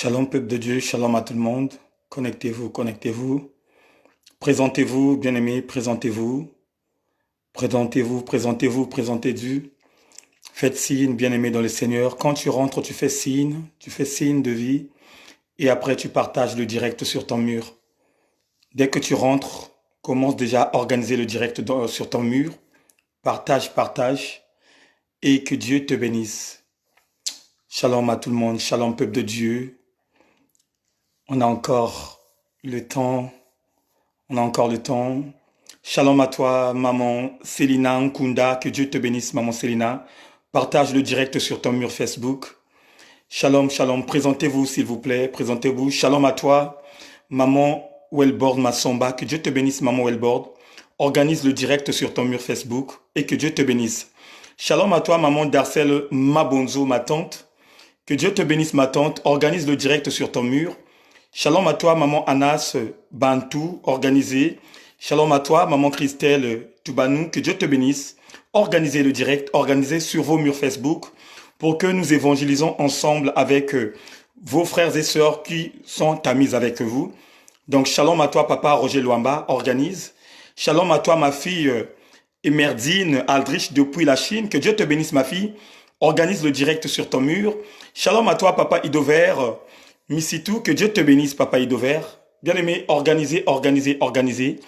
Shalom peuple de Dieu, shalom à tout le monde. Connectez-vous, connectez-vous. Présentez-vous, bien-aimés, présentez-vous. Présentez-vous, présentez-vous, présentez-vous. Faites signe, bien-aimés dans le Seigneur. Quand tu rentres, tu fais signe de vie. Et après, tu partages le direct sur ton mur. Dès que tu rentres, commence déjà à organiser le direct sur ton mur. Partage, partage. Et que Dieu te bénisse. Shalom à tout le monde, shalom peuple de Dieu. On a encore le temps. On a encore le temps. Shalom à toi, maman Célina Nkunda. Que Dieu te bénisse, maman Célina. Partage le direct sur ton mur Facebook. Shalom, shalom. Présentez-vous, s'il vous plaît. Présentez-vous. Shalom à toi, maman Wellboard Massomba. Que Dieu te bénisse, maman Wellboard. Organise le direct sur ton mur Facebook et que Dieu te bénisse. Shalom à toi, maman Darcel Mabonzo, ma tante. Que Dieu te bénisse, ma tante. Organise le direct sur ton mur. Shalom à toi, maman Anas Bantou, organisé. Shalom à toi, maman Christelle Toubanou, que Dieu te bénisse. Organisez le direct, organisez sur vos murs Facebook pour que nous évangélisons ensemble avec vos frères et sœurs qui sont amis avec vous. Donc, shalom à toi, papa Roger Luamba, organise. Shalom à toi, ma fille Emerdine Aldrich depuis la Chine, que Dieu te bénisse, ma fille. Organise le direct sur ton mur. Shalom à toi, papa Idover. Missitou, que Dieu te bénisse, papa Idover. Bien-aimé, organisez, organisez, organisez.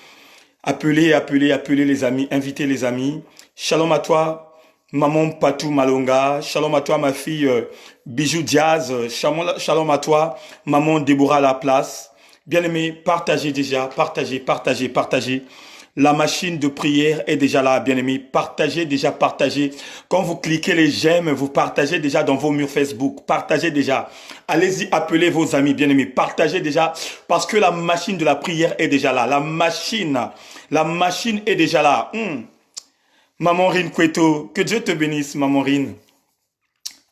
Appelez, appelez, appelez les amis, invitez les amis. Shalom à toi, maman Patou Malonga. Shalom à toi, ma fille Bijou Diaz. Shalom à toi, maman Déborah Laplace. Bien-aimé, partagez déjà, partagez, partagez, partagez. La machine de prière est déjà là, bien-aimés. Partagez déjà, partagez. Quand vous cliquez les j'aime, vous partagez déjà dans vos murs Facebook. Partagez déjà. Allez-y, appelez vos amis, bien-aimés. Partagez déjà parce que la machine de la prière est déjà là. La machine est déjà là. Maman Rine Kweto, que Dieu te bénisse, maman Rine.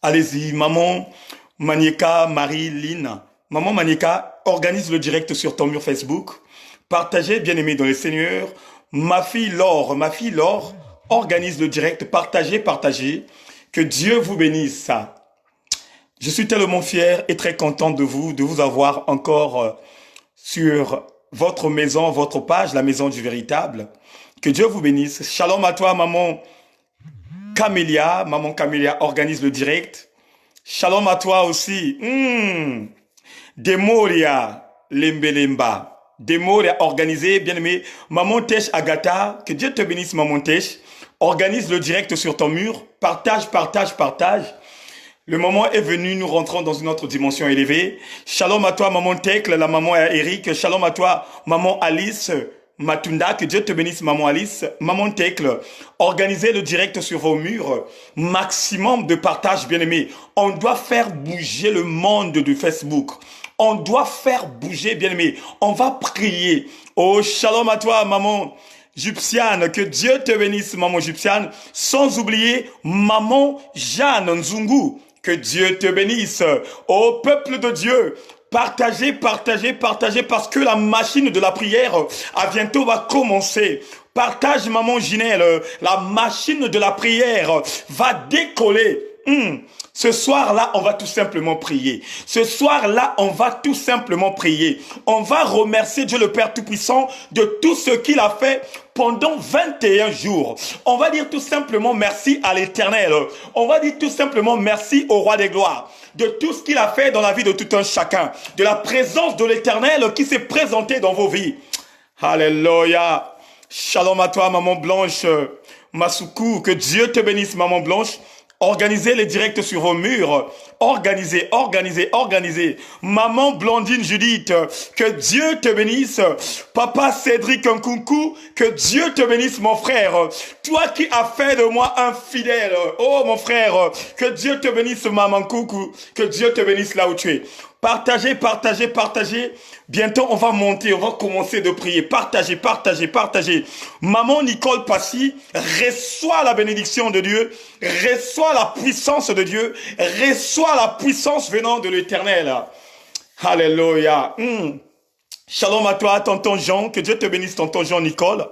Allez-y, maman Manieka Marie-Line. Maman Manieka, organise le direct sur ton mur Facebook. Partagez, bien-aimés dans le Seigneur. Ma fille Laure, organise le direct. Partagez, partagez. Que Dieu vous bénisse. Je suis tellement fier et très content de vous avoir encore sur votre maison, votre page, la maison du véritable. Que Dieu vous bénisse. Shalom à toi, maman Camélia. Maman Camélia organise le direct. Shalom à toi aussi. Demoria Lembelemba. Demoria organisé, bien aimé. Maman Tesh Agatha, que Dieu te bénisse, maman Tesh. Organise le direct sur ton mur. Partage, partage, partage. Le moment est venu, nous rentrons dans une autre dimension élevée. Shalom à toi, maman Tekle, la maman Eric. Shalom à toi, maman Alice Matunda. Que Dieu te bénisse, maman Alice. Maman Tekle, organisez le direct sur vos murs. Maximum de partage, bien aimé. On doit faire bouger le monde du Facebook. On doit faire bouger, bien-aimé. On va prier. Oh, shalom à toi, maman Jupsiane. Que Dieu te bénisse, maman Jupsiane. Sans oublier maman Jeanne Nzungu. Que Dieu te bénisse. Oh, peuple de Dieu. Partagez, partagez, partagez parce que la machine de la prière à bientôt va commencer. Partage, maman Ginelle. La machine de la prière va décoller. Ce soir-là, on va tout simplement prier. Ce soir-là, on va tout simplement prier. On va remercier Dieu le Père Tout-Puissant de tout ce qu'il a fait pendant 21 jours. On va dire tout simplement merci à l'Éternel. On va dire tout simplement merci au Roi des Gloires de tout ce qu'il a fait dans la vie de tout un chacun. De la présence de l'Éternel qui s'est présentée dans vos vies. Alléluia. Shalom à toi, maman Blanche Masuku. Que Dieu te bénisse, maman Blanche. Organisez les directs sur vos murs. Organisez, organisez, organisez. Maman Blandine Judith, que Dieu te bénisse. Papa Cédric Nkunku, que Dieu te bénisse, mon frère. Toi qui as fait de moi un fidèle. Oh, mon frère, que Dieu te bénisse, maman Coucou. Que Dieu te bénisse là où tu es. Partagez, partagez, partagez. Bientôt, on va monter, on va commencer de prier. Partagez, partagez, partagez. Maman Nicole Passy, reçois la bénédiction de Dieu, reçois la puissance de Dieu, reçois la puissance venant de l'Éternel. Alléluia. Shalom à toi, tonton Jean. Que Dieu te bénisse, tonton Jean Nicole.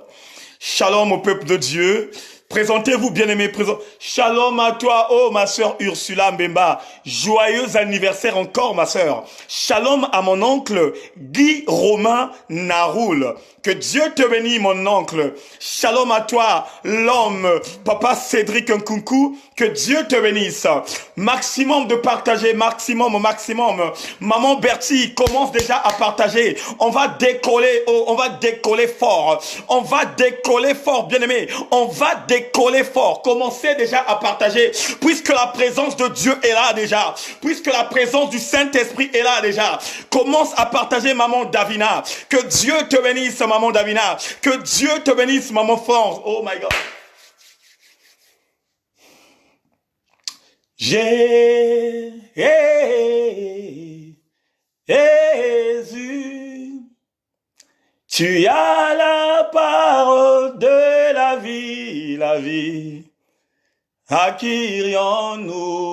Shalom au peuple de Dieu. Présentez-vous, bien-aimés. Shalom à toi, oh ma sœur Ursula Mbemba. Joyeux anniversaire encore, ma sœur. Shalom à mon oncle Guy Romain Naroul. Que Dieu te bénisse, mon oncle. Shalom à toi, l'homme, papa Cédric Nkunku. Que Dieu te bénisse. Maximum de partager, maximum. Maman Bertie commence déjà à partager. On va décoller, on va décoller fort. On va décoller fort, bien-aimés. On va décoller fort. Commencez déjà à partager. Puisque la présence de Dieu est là déjà. Puisque la présence du Saint-Esprit est là déjà. Commence à partager, maman Davina. Que Dieu te bénisse, maman Davina. Que Dieu te bénisse, maman France. Oh my God. Jésus, tu as la parole de la vie. À qui irions-nous?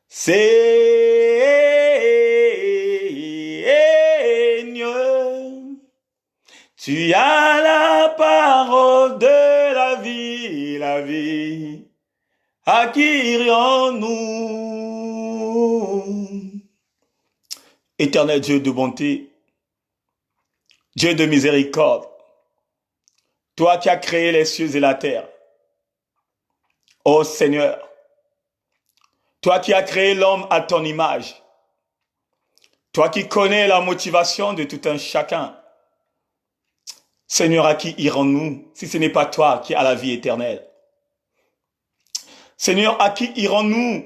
Seigneur, tu as la parole de la vie. À qui irions-nous? Éternel Dieu de bonté, Dieu de miséricorde, toi qui as créé les cieux et la terre, ô Seigneur, toi qui as créé l'homme à ton image, toi qui connais la motivation de tout un chacun, Seigneur, à qui irons-nous si ce n'est pas toi qui as la vie éternelle? Seigneur, à qui irons-nous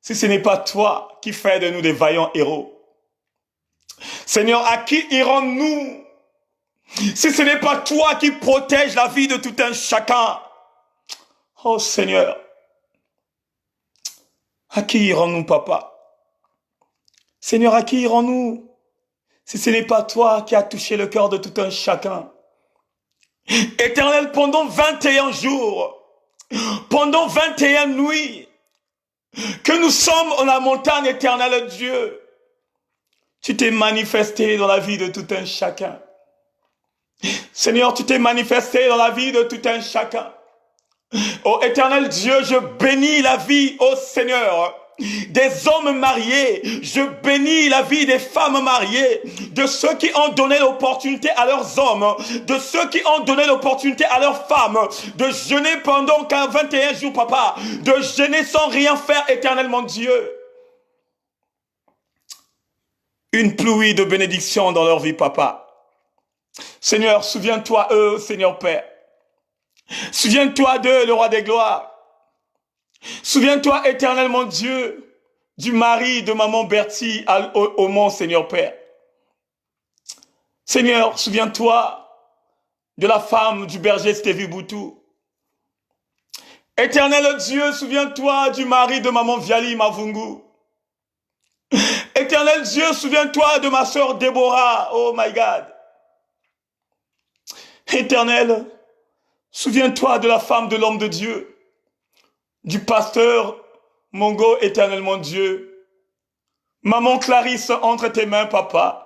si ce n'est pas toi qui fais de nous des vaillants héros? Seigneur, à qui irons-nous si ce n'est pas toi qui protège la vie de tout un chacun? Oh Seigneur, à qui irons-nous, papa? Seigneur, à qui irons-nous si ce n'est pas toi qui as touché le cœur de tout un chacun? Éternel, pendant 21 jours, pendant 21 nuits, que nous sommes en la montagne éternelle, Dieu, tu t'es manifesté dans la vie de tout un chacun. Seigneur, tu t'es manifesté dans la vie de tout un chacun. Oh éternel Dieu, je bénis la vie, oh Seigneur, des hommes mariés. Je bénis la vie des femmes mariées, de ceux qui ont donné l'opportunité à leurs hommes, de ceux qui ont donné l'opportunité à leurs femmes, de jeûner pendant 21 jours, papa, de jeûner sans rien faire, éternel mon Dieu. Une pluie de bénédiction dans leur vie, papa. Seigneur, souviens-toi eux, Seigneur Père. Souviens-toi d'eux, le roi des gloires. Souviens-toi, éternel mon Dieu, du mari de maman Bertie au mont, Seigneur Père. Seigneur, souviens-toi de la femme du berger Stevie Boutou. Éternel Dieu, souviens-toi du mari de maman Viali Mavungu. Éternel Dieu, souviens-toi de ma sœur Déborah, oh my God. Éternel, souviens-toi de la femme de l'homme de Dieu, du pasteur Mongo, éternel mon Dieu. Maman Clarisse, entre tes mains, papa.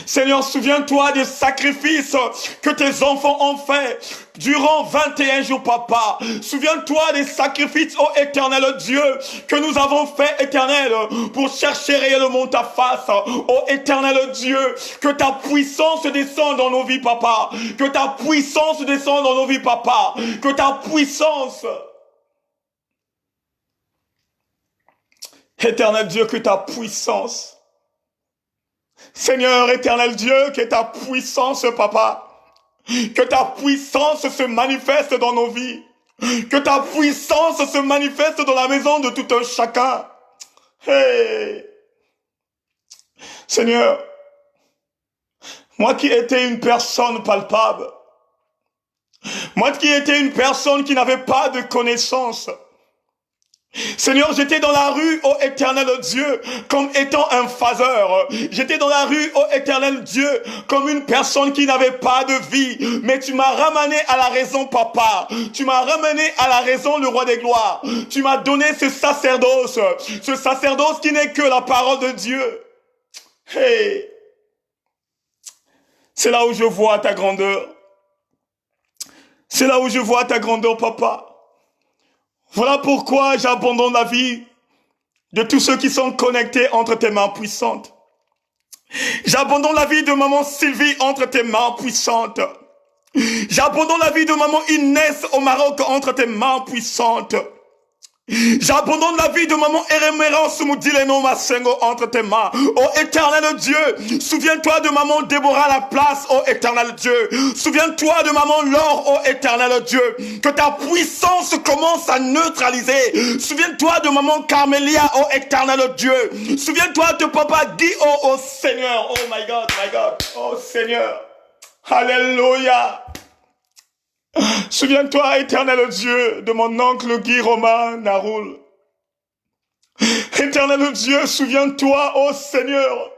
Seigneur, souviens-toi des sacrifices que tes enfants ont fait durant 21 jours, papa. Souviens-toi des sacrifices, ô éternel Dieu, que nous avons fait, éternel, pour chercher réellement ta face. Ô éternel Dieu, que ta puissance descende dans nos vies, papa. Que ta puissance descende dans nos vies, papa. Que ta puissance... Éternel Dieu, que ta puissance... Seigneur éternel Dieu, que ta puissance, papa, que ta puissance se manifeste dans nos vies, que ta puissance se manifeste dans la maison de tout un chacun. Hey. Seigneur, moi qui étais une personne palpable, moi qui étais une personne qui n'avait pas de connaissance, Seigneur, j'étais dans la rue, ô éternel Dieu, comme étant un phaseur. J'étais dans la rue, ô éternel Dieu, comme une personne qui n'avait pas de vie. Mais tu m'as ramené à la raison, papa. Tu m'as ramené à la raison, le roi des gloires. Tu m'as donné ce sacerdoce qui n'est que la parole de Dieu. Hey! C'est là où je vois ta grandeur. C'est là où je vois ta grandeur, papa. Voilà pourquoi j'abandonne la vie de tous ceux qui sont connectés entre tes mains puissantes. J'abandonne la vie de maman Sylvie entre tes mains puissantes. J'abandonne la vie de maman Inès au Maroc entre tes mains puissantes. J'abandonne la vie de maman Eremérance Moudileno Masengo entre tes mains. Oh éternel Dieu, souviens-toi de maman Déborah La Place, oh éternel Dieu. Souviens-toi de maman Laure, oh éternel Dieu. Que ta puissance commence à neutraliser. Souviens-toi de maman Carmelia, oh éternel Dieu. Souviens-toi de papa Guy, oh Seigneur. Oh my God, oh Seigneur. Alléluia. Souviens-toi, éternel Dieu, de mon oncle Guy Romain Naroul. Éternel Dieu, souviens-toi, ô Seigneur,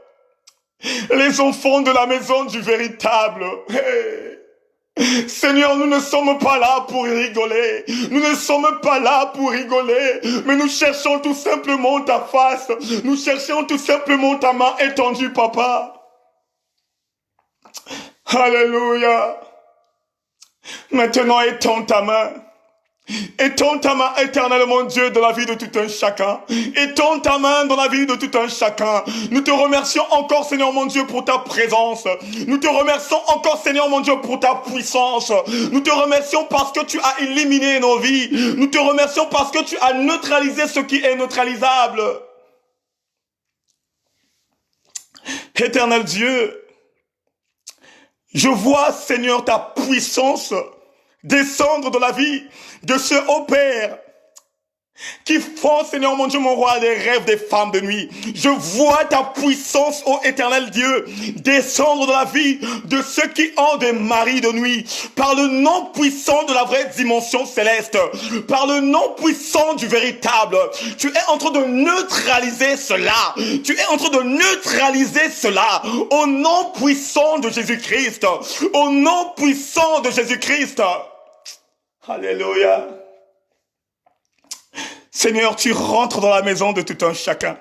les enfants de la maison du véritable. Hey. Seigneur, nous ne sommes pas là pour rigoler. Nous ne sommes pas là pour rigoler. Mais nous cherchons tout simplement ta face. Nous cherchons tout simplement ta main étendue, papa. Alléluia. Maintenant, étends ta main. Étends ta main, éternel mon Dieu, dans la vie de tout un chacun. Étends ta main dans la vie de tout un chacun. Nous te remercions encore, Seigneur mon Dieu, pour ta présence. Nous te remercions encore, Seigneur mon Dieu, pour ta puissance. Nous te remercions parce que tu as éliminé nos vies. Nous te remercions parce que tu as neutralisé ce qui est neutralisable. Éternel Dieu, je vois, Seigneur, ta puissance descendre dans la vie de ce haut Père qui font, Seigneur mon Dieu, mon roi, les rêves des femmes de nuit. Je vois ta puissance, ô éternel Dieu, descendre dans la vie de ceux qui ont des maris de nuit, par le nom puissant de la vraie dimension céleste, par le nom puissant du véritable. Tu es en train de neutraliser cela. Tu es en train de neutraliser cela au nom puissant de Jésus-Christ. Au nom puissant de Jésus-Christ. Alléluia. Seigneur, tu rentres dans la maison de tout un chacun.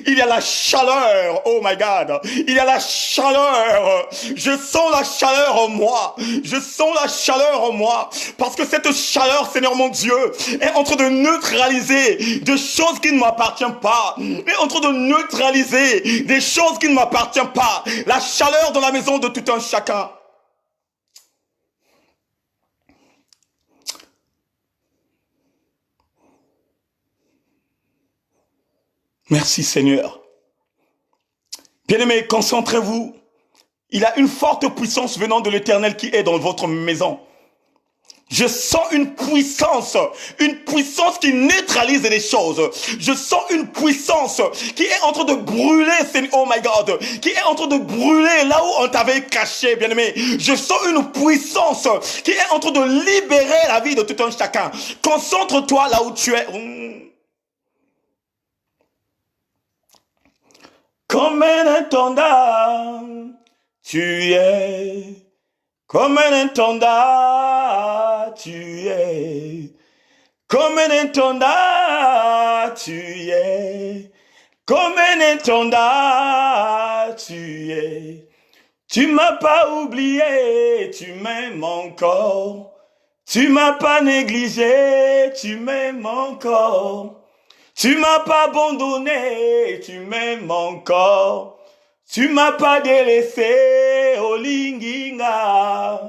Il y a la chaleur, oh my God, il y a la chaleur, je sens la chaleur en moi, je sens la chaleur en moi, parce que cette chaleur, Seigneur mon Dieu, est en train de neutraliser des choses qui ne m'appartiennent pas, est en train de neutraliser des choses qui ne m'appartiennent pas, la chaleur dans la maison de tout un chacun. Merci Seigneur. Bien-aimés, concentrez-vous. Il y a une forte puissance venant de l'Éternel qui est dans votre maison. Je sens une puissance qui neutralise les choses. Je sens une puissance qui est en train de brûler, oh my God, qui est en train de brûler là où on t'avait caché, bien-aimé. Je sens une puissance qui est en train de libérer la vie de tout un chacun. Concentre-toi là où tu es. Comme un intendant, tu es. Comme un intendant, tu es. Comme un intendant, tu es. Comme un intendant, tu es. Tu m'as pas oublié, tu m'aimes encore. Tu m'as pas négligé, tu m'aimes encore. Tu m'as pas abandonné, tu m'aimes encore. Tu m'as pas délaissé, oh Linginga.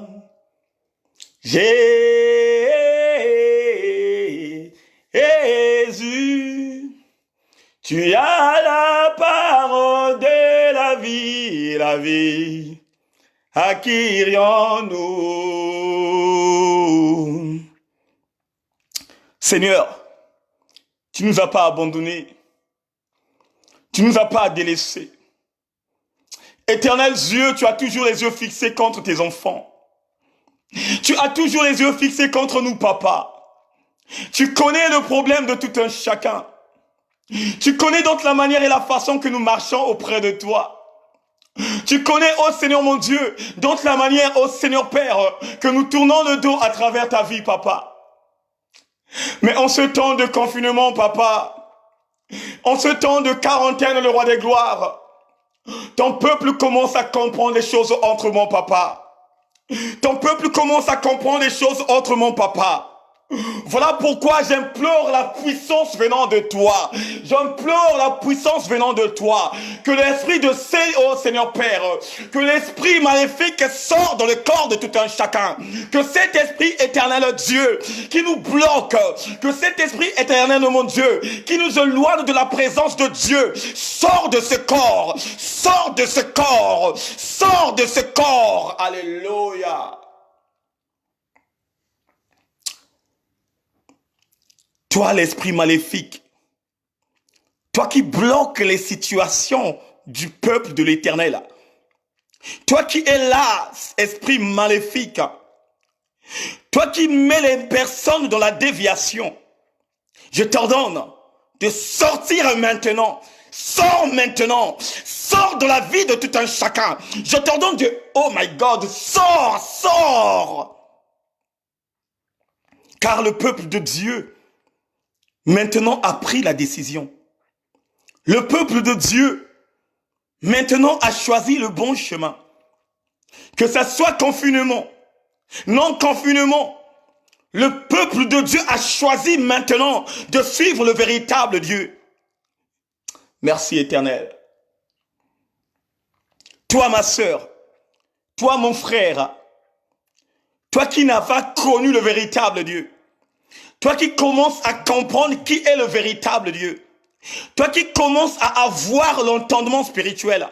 Jésus, tu as la parole de la vie. À qui irions-nous? Seigneur, tu nous as pas abandonnés. Tu nous as pas délaissés. Éternel Dieu, tu as toujours les yeux fixés contre tes enfants. Tu as toujours les yeux fixés contre nous, papa. Tu connais le problème de tout un chacun. Tu connais donc la manière et la façon que nous marchons auprès de toi. Tu connais, oh Seigneur mon Dieu, donc la manière, oh Seigneur Père, que nous tournons le dos à travers ta vie, papa. Mais en ce temps de confinement, papa, en ce temps de quarantaine, le roi des gloires, ton peuple commence à comprendre les choses autrement, papa. Ton peuple commence à comprendre les choses autrement, papa. Voilà pourquoi j'implore la puissance venant de toi. J'implore la puissance venant de toi. Que l'esprit de oh Seigneur Père, que l'esprit maléfique sorte dans le corps de tout un chacun. Que cet esprit éternel Dieu qui nous bloque, que cet esprit éternel mon Dieu qui nous éloigne de la présence de Dieu, sort de ce corps, sort de ce corps, sort de ce corps. Alléluia. Toi, l'esprit maléfique, toi qui bloques les situations du peuple de l'Éternel, toi qui es là, esprit maléfique, toi qui mets les personnes dans la déviation, je t'ordonne de sortir maintenant. Sors maintenant, sors de la vie de tout un chacun. Je t'ordonne de, oh my God, sors, sors. Car le peuple de Dieu maintenant a pris la décision. Le peuple de Dieu maintenant a choisi le bon chemin. Que ça soit confinement, non confinement, le peuple de Dieu a choisi maintenant de suivre le véritable Dieu. Merci Éternel. Toi ma sœur, toi mon frère, toi qui n'as pas connu le véritable Dieu, toi qui commences à comprendre qui est le véritable Dieu, toi qui commences à avoir l'entendement spirituel,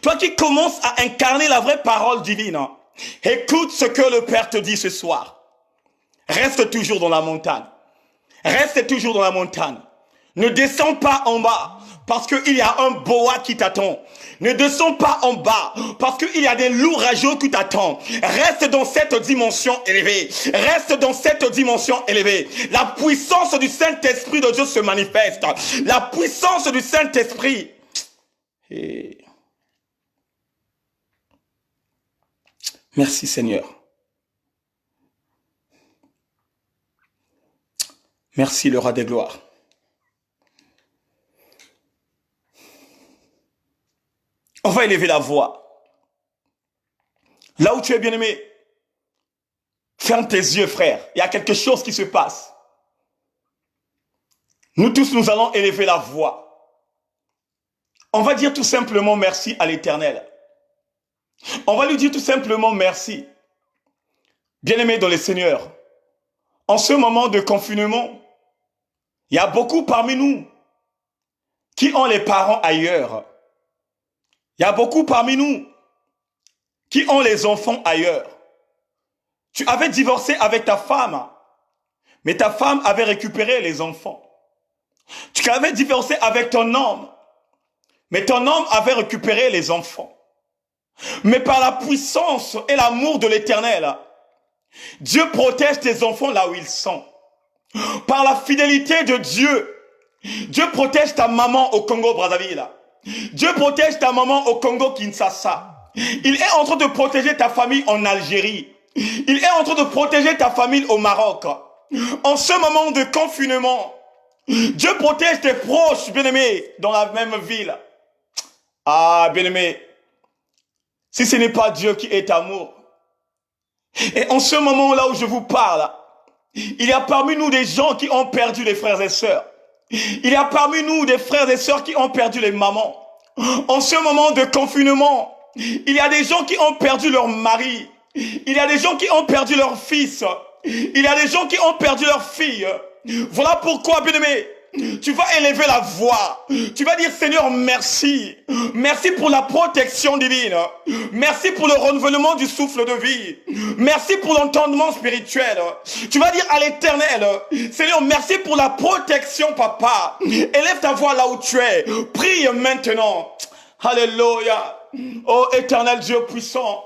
toi qui commences à incarner la vraie parole divine, écoute ce que le Père te dit ce soir. Reste toujours dans la montagne. Reste toujours dans la montagne. Ne descends pas en bas parce qu'il y a un boa qui t'attend. Ne descends pas en bas parce qu'il y a des loups rageux qui t'attendent. Reste dans cette dimension élevée. Reste dans cette dimension élevée. La puissance du Saint-Esprit de Dieu se manifeste. La puissance du Saint-Esprit. Et... Merci Seigneur. Merci le roi des gloires. On va élever la voix. Là où tu es bien-aimé, ferme tes yeux, frère. Il y a quelque chose qui se passe. Nous tous, nous allons élever la voix. On va dire tout simplement merci à l'Éternel. On va lui dire tout simplement merci. Bien-aimé dans le Seigneur, en ce moment de confinement, il y a beaucoup parmi nous qui ont les parents ailleurs. Il y a beaucoup parmi nous qui ont les enfants ailleurs. Tu avais divorcé avec ta femme, mais ta femme avait récupéré les enfants. Tu avais divorcé avec ton homme, mais ton homme avait récupéré les enfants. Mais par la puissance et l'amour de l'Éternel, Dieu protège tes enfants là où ils sont. Par la fidélité de Dieu, Dieu protège ta maman au Congo-Brazzaville. Dieu protège ta maman au Congo-Kinshasa. Il est en train de protéger ta famille en Algérie. Il est en train de protéger ta famille au Maroc. En ce moment de confinement, Dieu protège tes proches, bien-aimés, dans la même ville. Ah, bien-aimés, si ce n'est pas Dieu qui est amour. Et en ce moment-là où je vous parle, il y a parmi nous des gens qui ont perdu les frères et sœurs. Il y a parmi nous des frères et sœurs qui ont perdu les mamans. En ce moment de confinement, il y a des gens qui ont perdu leur mari. Il y a des gens qui ont perdu leur fils. Il y a des gens qui ont perdu leur fille. Voilà pourquoi, bien-aimé, tu vas élever la voix. Tu vas dire, Seigneur, merci. Merci pour la protection divine. Merci pour le renouvellement du souffle de vie. Merci pour l'entendement spirituel. Tu vas dire à l'Éternel, Seigneur, merci pour la protection, papa. Élève ta voix là où tu es. Prie maintenant. Alléluia. Oh, Éternel Dieu puissant.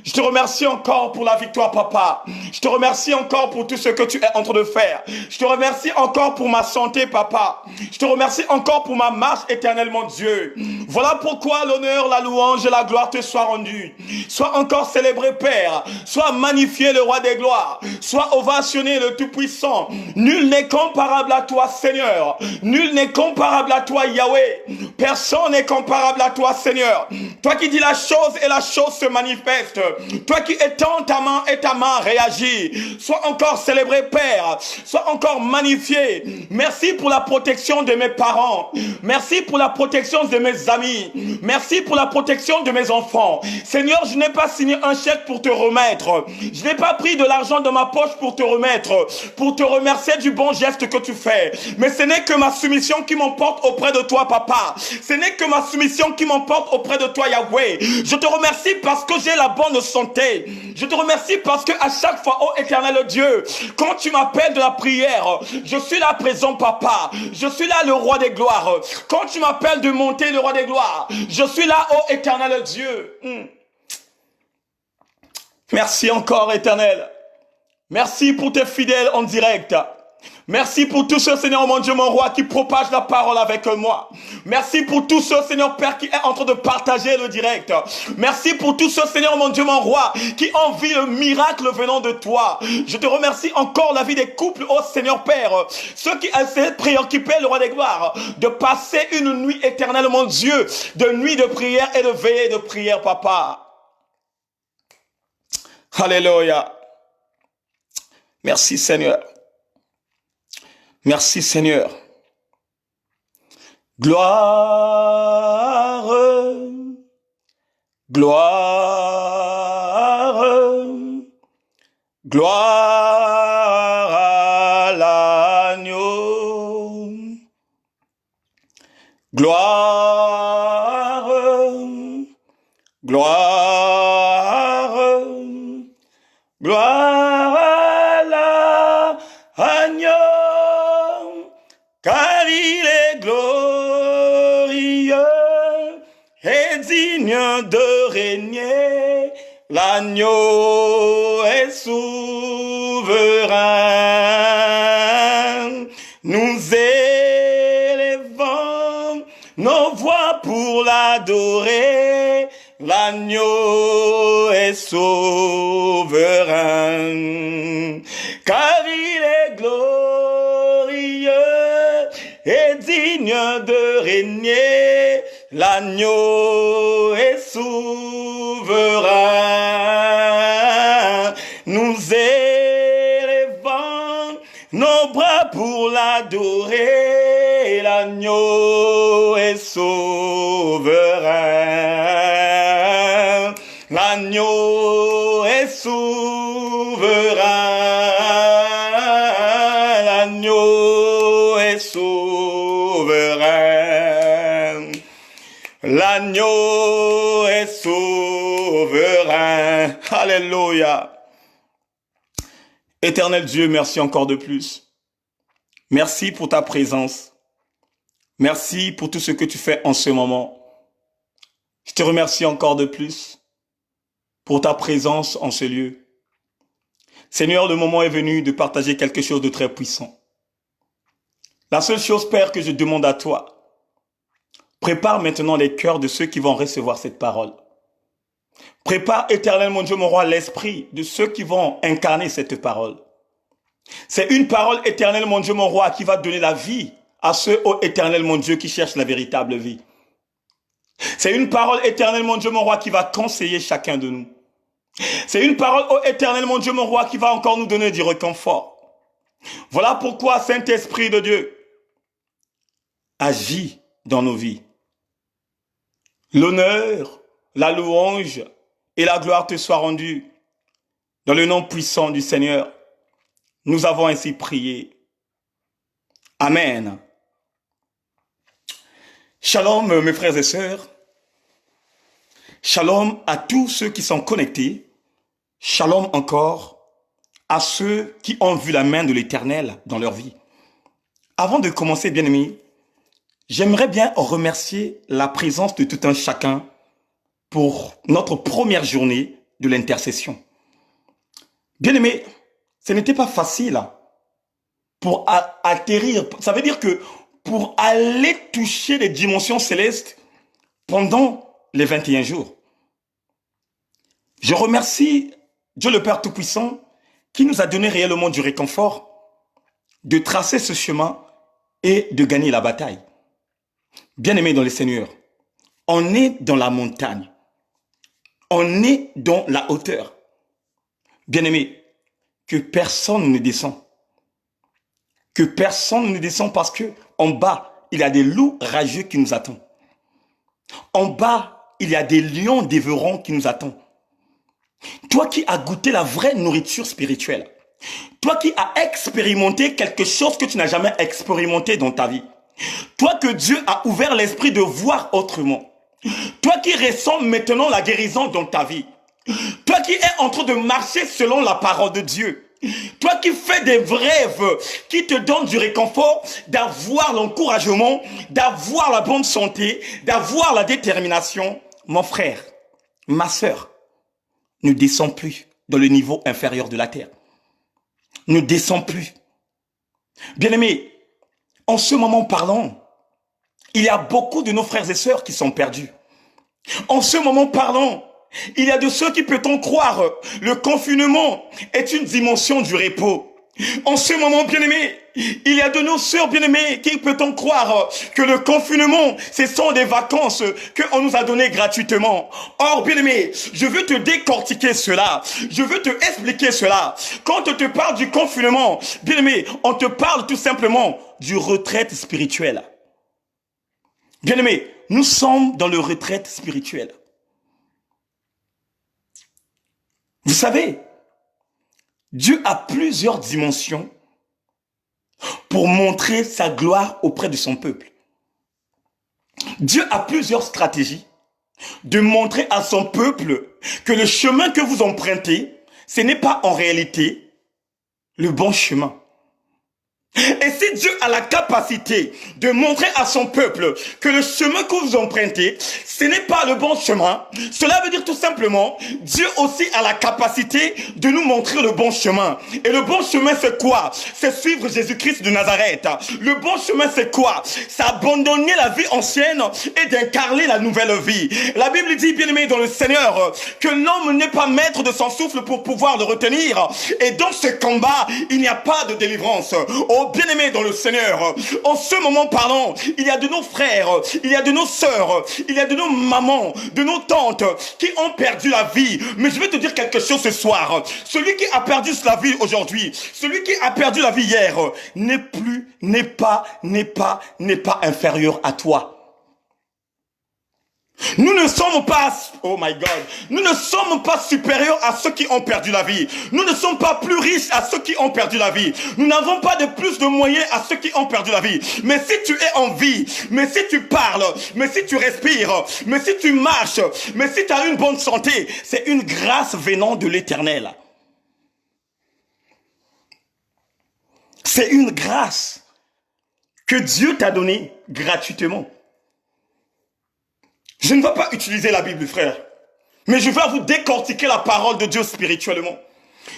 Je te remercie encore pour la victoire, papa. Je te remercie encore pour tout ce que tu es en train de faire. Je te remercie encore pour ma santé, papa. Je te remercie encore pour ma marche, éternellement Dieu. Voilà pourquoi l'honneur, la louange et la gloire te soient rendues. Sois encore célébré, Père. Sois magnifié, le roi des gloires. Sois ovationné, le Tout-Puissant. Nul n'est comparable à toi, Seigneur. Nul n'est comparable à toi, Yahweh. Personne n'est comparable à toi, Seigneur. Toi qui dis la chose et la chose se manifeste. Toi qui étends ta main et ta main réagit. Sois encore célébré, Père. Sois encore magnifié. Merci pour la protection de mes parents. Merci pour la protection de mes amis. Merci pour la protection de mes enfants. Seigneur, je n'ai pas signé un chèque pour te remettre. Je n'ai pas pris de l'argent de ma poche pour te remettre, pour te remercier du bon geste que tu fais. Mais ce n'est que ma soumission qui m'emporte auprès de toi, Papa. Ce n'est que ma soumission qui m'emporte auprès de toi, Yahweh. Je te remercie parce que j'ai la bonne santé. Je te remercie parce que à chaque fois, ô éternel Dieu, quand tu m'appelles de la prière, je suis là présent, Papa. Je suis là, le roi des gloires. Quand tu m'appelles de monter, le roi des gloires, je suis là, ô éternel Dieu. Merci encore, éternel. Merci pour tes fidèles en direct. Merci pour tous ceux, Seigneur, mon Dieu, mon roi, qui propagent la parole avec moi. Merci pour tous ceux, Seigneur, Père, qui est en train de partager le direct. Merci pour tous ceux, Seigneur, mon Dieu, mon roi, qui envient le miracle venant de toi. Je te remercie encore la vie des couples, oh Seigneur, Père. Ceux qui essaient de préoccuper le roi des gloires, de passer une nuit éternelle, mon Dieu, de nuit de prière et de veillée de prière, Papa. Alléluia. Merci, Seigneur. Merci, Seigneur. Gloire, gloire, gloire à l'agneau. Gloire, gloire, gloire à l'agneau. Car il est glorieux et digne de régner, l'agneau est souverain. Nous élevons nos voix pour l'adorer, l'agneau est souverain. Car il est glorieux et digne de régner, l'agneau est souverain. Nous élevons nos bras pour l'adorer, l'agneau est souverain. L'agneau est souverain. L'agneau est souverain. L'agneau est souverain. Alléluia. Éternel Dieu, merci encore de plus. Merci pour ta présence. Merci pour tout ce que tu fais en ce moment. Je te remercie encore de plus pour ta présence en ce lieu. Seigneur, le moment est venu de partager quelque chose de très puissant. La seule chose, Père, que je demande à toi, prépare maintenant les cœurs de ceux qui vont recevoir cette parole. Prépare, éternel mon Dieu, mon roi, l'esprit de ceux qui vont incarner cette parole. C'est une parole, éternel mon Dieu, mon roi, qui va donner la vie à ceux, ô éternel mon Dieu, qui cherchent la véritable vie. C'est une parole, éternel mon Dieu, mon roi, qui va conseiller chacun de nous. C'est une parole, ô éternel mon Dieu, mon roi, qui va encore nous donner du réconfort. Voilà pourquoi, Saint-Esprit de Dieu, agis dans nos vies. L'honneur, la louange et la gloire te soient rendues. Dans le nom puissant du Seigneur, nous avons ainsi prié. Amen. Shalom mes frères et sœurs. Shalom à tous ceux qui sont connectés. Shalom encore à ceux qui ont vu la main de l'Éternel dans leur vie. Avant de commencer, bien-aimés, j'aimerais bien remercier la présence de tout un chacun pour notre première journée de l'intercession. Bien-aimés, ce n'était pas facile pour atterrir. Ça veut dire que pour aller toucher les dimensions célestes pendant les 21 jours. Je remercie Dieu le Père Tout-Puissant qui nous a donné réellement du réconfort, de tracer ce chemin et de gagner la bataille. Bien-aimés dans le Seigneur, on est dans la montagne. On est dans la hauteur. Bien-aimés, que personne ne descend. Que personne ne descend parce que en bas, il y a des loups rageux qui nous attendent. En bas, il y a des lions dévorants qui nous attendent. Toi qui as goûté la vraie nourriture spirituelle, toi qui as expérimenté quelque chose que tu n'as jamais expérimenté dans ta vie, toi que Dieu a ouvert l'esprit de voir autrement, toi qui ressens maintenant la guérison dans ta vie, toi qui es en train de marcher selon la parole de Dieu, toi qui fais des rêves qui te donnent du réconfort, d'avoir l'encouragement, d'avoir la bonne santé, d'avoir la détermination, mon frère, ma sœur, ne descends plus dans le niveau inférieur de la terre. Ne descends plus. Bien-aimés, en ce moment parlant, il y a beaucoup de nos frères et sœurs qui sont perdus. En ce moment parlant, il y a de ceux qui peut-on croire le confinement est une dimension du repos. En ce moment, bien-aimés, il y a de nos sœurs bien-aimées qui peut-on croire que le confinement, ce sont des vacances qu'on nous a données gratuitement. Or, bien-aimé, je veux te décortiquer cela. Je veux te expliquer cela. Quand on te parle du confinement, bien-aimé, on te parle tout simplement du retraite spirituelle. Bien-aimé, nous sommes dans le retraite spirituelle. Vous savez, Dieu a plusieurs dimensions pour montrer sa gloire auprès de son peuple. Dieu a plusieurs stratégies de montrer à son peuple que le chemin que vous empruntez, ce n'est pas en réalité le bon chemin. Et si Dieu a la capacité de montrer à son peuple que le chemin que vous empruntez, ce n'est pas le bon chemin, cela veut dire tout simplement, Dieu aussi a la capacité de nous montrer le bon chemin. Et le bon chemin, c'est quoi? C'est suivre Jésus-Christ de Nazareth. Le bon chemin, c'est quoi? C'est abandonner la vie ancienne et d'incarner la nouvelle vie. La Bible dit, bien-aimé dans le Seigneur, que l'homme n'est pas maître de son souffle pour pouvoir le retenir. Et dans ce combat, il n'y a pas de délivrance. Oh, bien-aimés dans le Seigneur, en ce moment parlant, il y a de nos frères, il y a de nos sœurs, il y a de nos mamans, de nos tantes qui ont perdu la vie. Mais je vais te dire quelque chose ce soir. Celui qui a perdu la vie aujourd'hui, celui qui a perdu la vie hier, n'est pas inférieur à toi. Nous ne sommes pas, oh my God, nous ne sommes pas supérieurs à ceux qui ont perdu la vie. Nous ne sommes pas plus riches à ceux qui ont perdu la vie. Nous n'avons pas de plus de moyens à ceux qui ont perdu la vie. Mais si tu es en vie, mais si tu parles, mais si tu respires, mais si tu marches, mais si tu as une bonne santé, c'est une grâce venant de l'Éternel. C'est une grâce que Dieu t'a donnée gratuitement. Je ne vais pas utiliser la Bible, frère, mais je vais vous décortiquer la parole de Dieu spirituellement.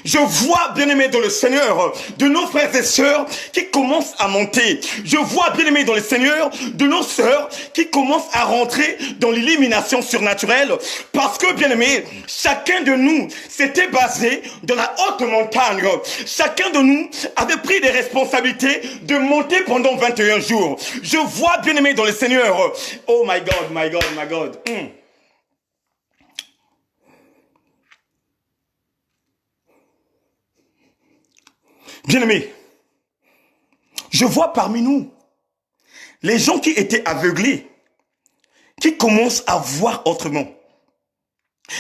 Je vois, bien-aimés dans le Seigneur, de nos frères et sœurs qui commencent à monter. Je vois, bien-aimés dans le Seigneur, de nos sœurs qui commencent à rentrer dans l'illumination surnaturelle. Parce que, bien-aimés, chacun de nous s'était basé dans la haute montagne. Chacun de nous avait pris des responsabilités de monter pendant 21 jours. Je vois, bien-aimés dans le Seigneur, oh my God, my God, my God. Bien-aimés, je vois parmi nous les gens qui étaient aveuglés, qui commencent à voir autrement.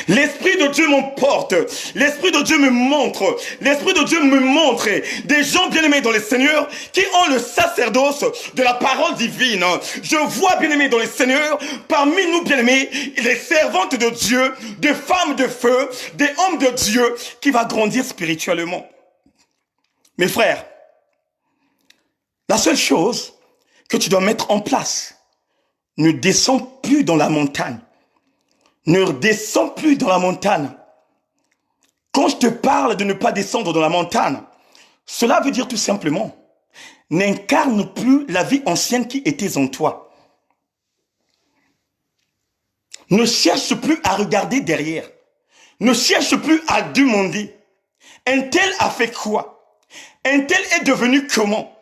L'Esprit de Dieu m'emporte, l'Esprit de Dieu me montre, l'Esprit de Dieu me montre des gens bien-aimés dans le Seigneur qui ont le sacerdoce de la parole divine. Je vois bien-aimés dans le Seigneur, parmi nous bien-aimés, les servantes de Dieu, des femmes de feu, des hommes de Dieu qui va grandir spirituellement. Mes frères, la seule chose que tu dois mettre en place, ne descends plus dans la montagne. Ne descends plus dans la montagne. Quand je te parle de ne pas descendre dans la montagne, cela veut dire tout simplement, n'incarne plus la vie ancienne qui était en toi. Ne cherche plus à regarder derrière. Ne cherche plus à demander. Un tel a fait quoi? Un tel est devenu comment?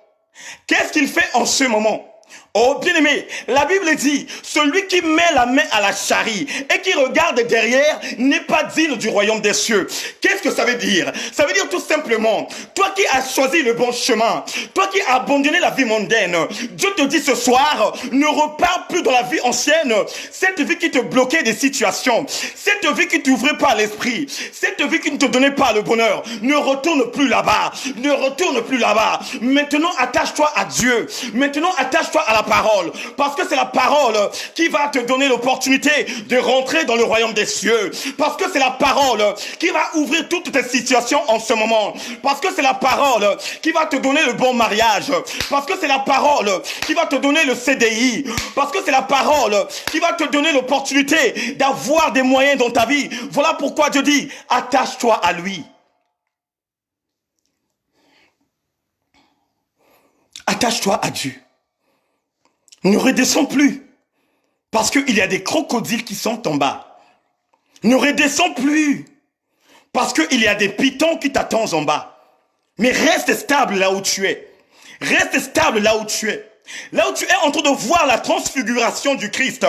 Qu'est-ce qu'il fait en ce moment? Oh bien-aimé, la Bible dit, celui qui met la main à la charrie et qui regarde derrière n'est pas digne du royaume des cieux. Qu'est-ce que ça veut dire? Ça veut dire tout simplement, toi qui as choisi le bon chemin, toi qui as abandonné la vie mondaine, Dieu te dit ce soir, ne repars plus dans la vie ancienne, cette vie qui te bloquait des situations, cette vie qui t'ouvrait pas l'esprit, cette vie qui ne te donnait pas le bonheur, ne retourne plus là-bas, ne retourne plus là-bas. Maintenant, attache-toi à Dieu. Maintenant, attache-toi à la parole, parce que c'est la parole qui va te donner l'opportunité de rentrer dans le royaume des cieux, parce que c'est la parole qui va ouvrir toutes tes situations en ce moment, parce que c'est la parole qui va te donner le bon mariage, parce que c'est la parole qui va te donner le CDI, parce que c'est la parole qui va te donner l'opportunité d'avoir des moyens dans ta vie. Voilà pourquoi Dieu dit, attache-toi à lui. Attache-toi à Dieu. Ne redescends plus, parce qu'il y a des crocodiles qui sont en bas. Ne redescends plus, parce qu'il y a des pitons qui t'attendent en bas. Mais reste stable là où tu es. Reste stable là où tu es. Là où tu es en train de voir la transfiguration du Christ,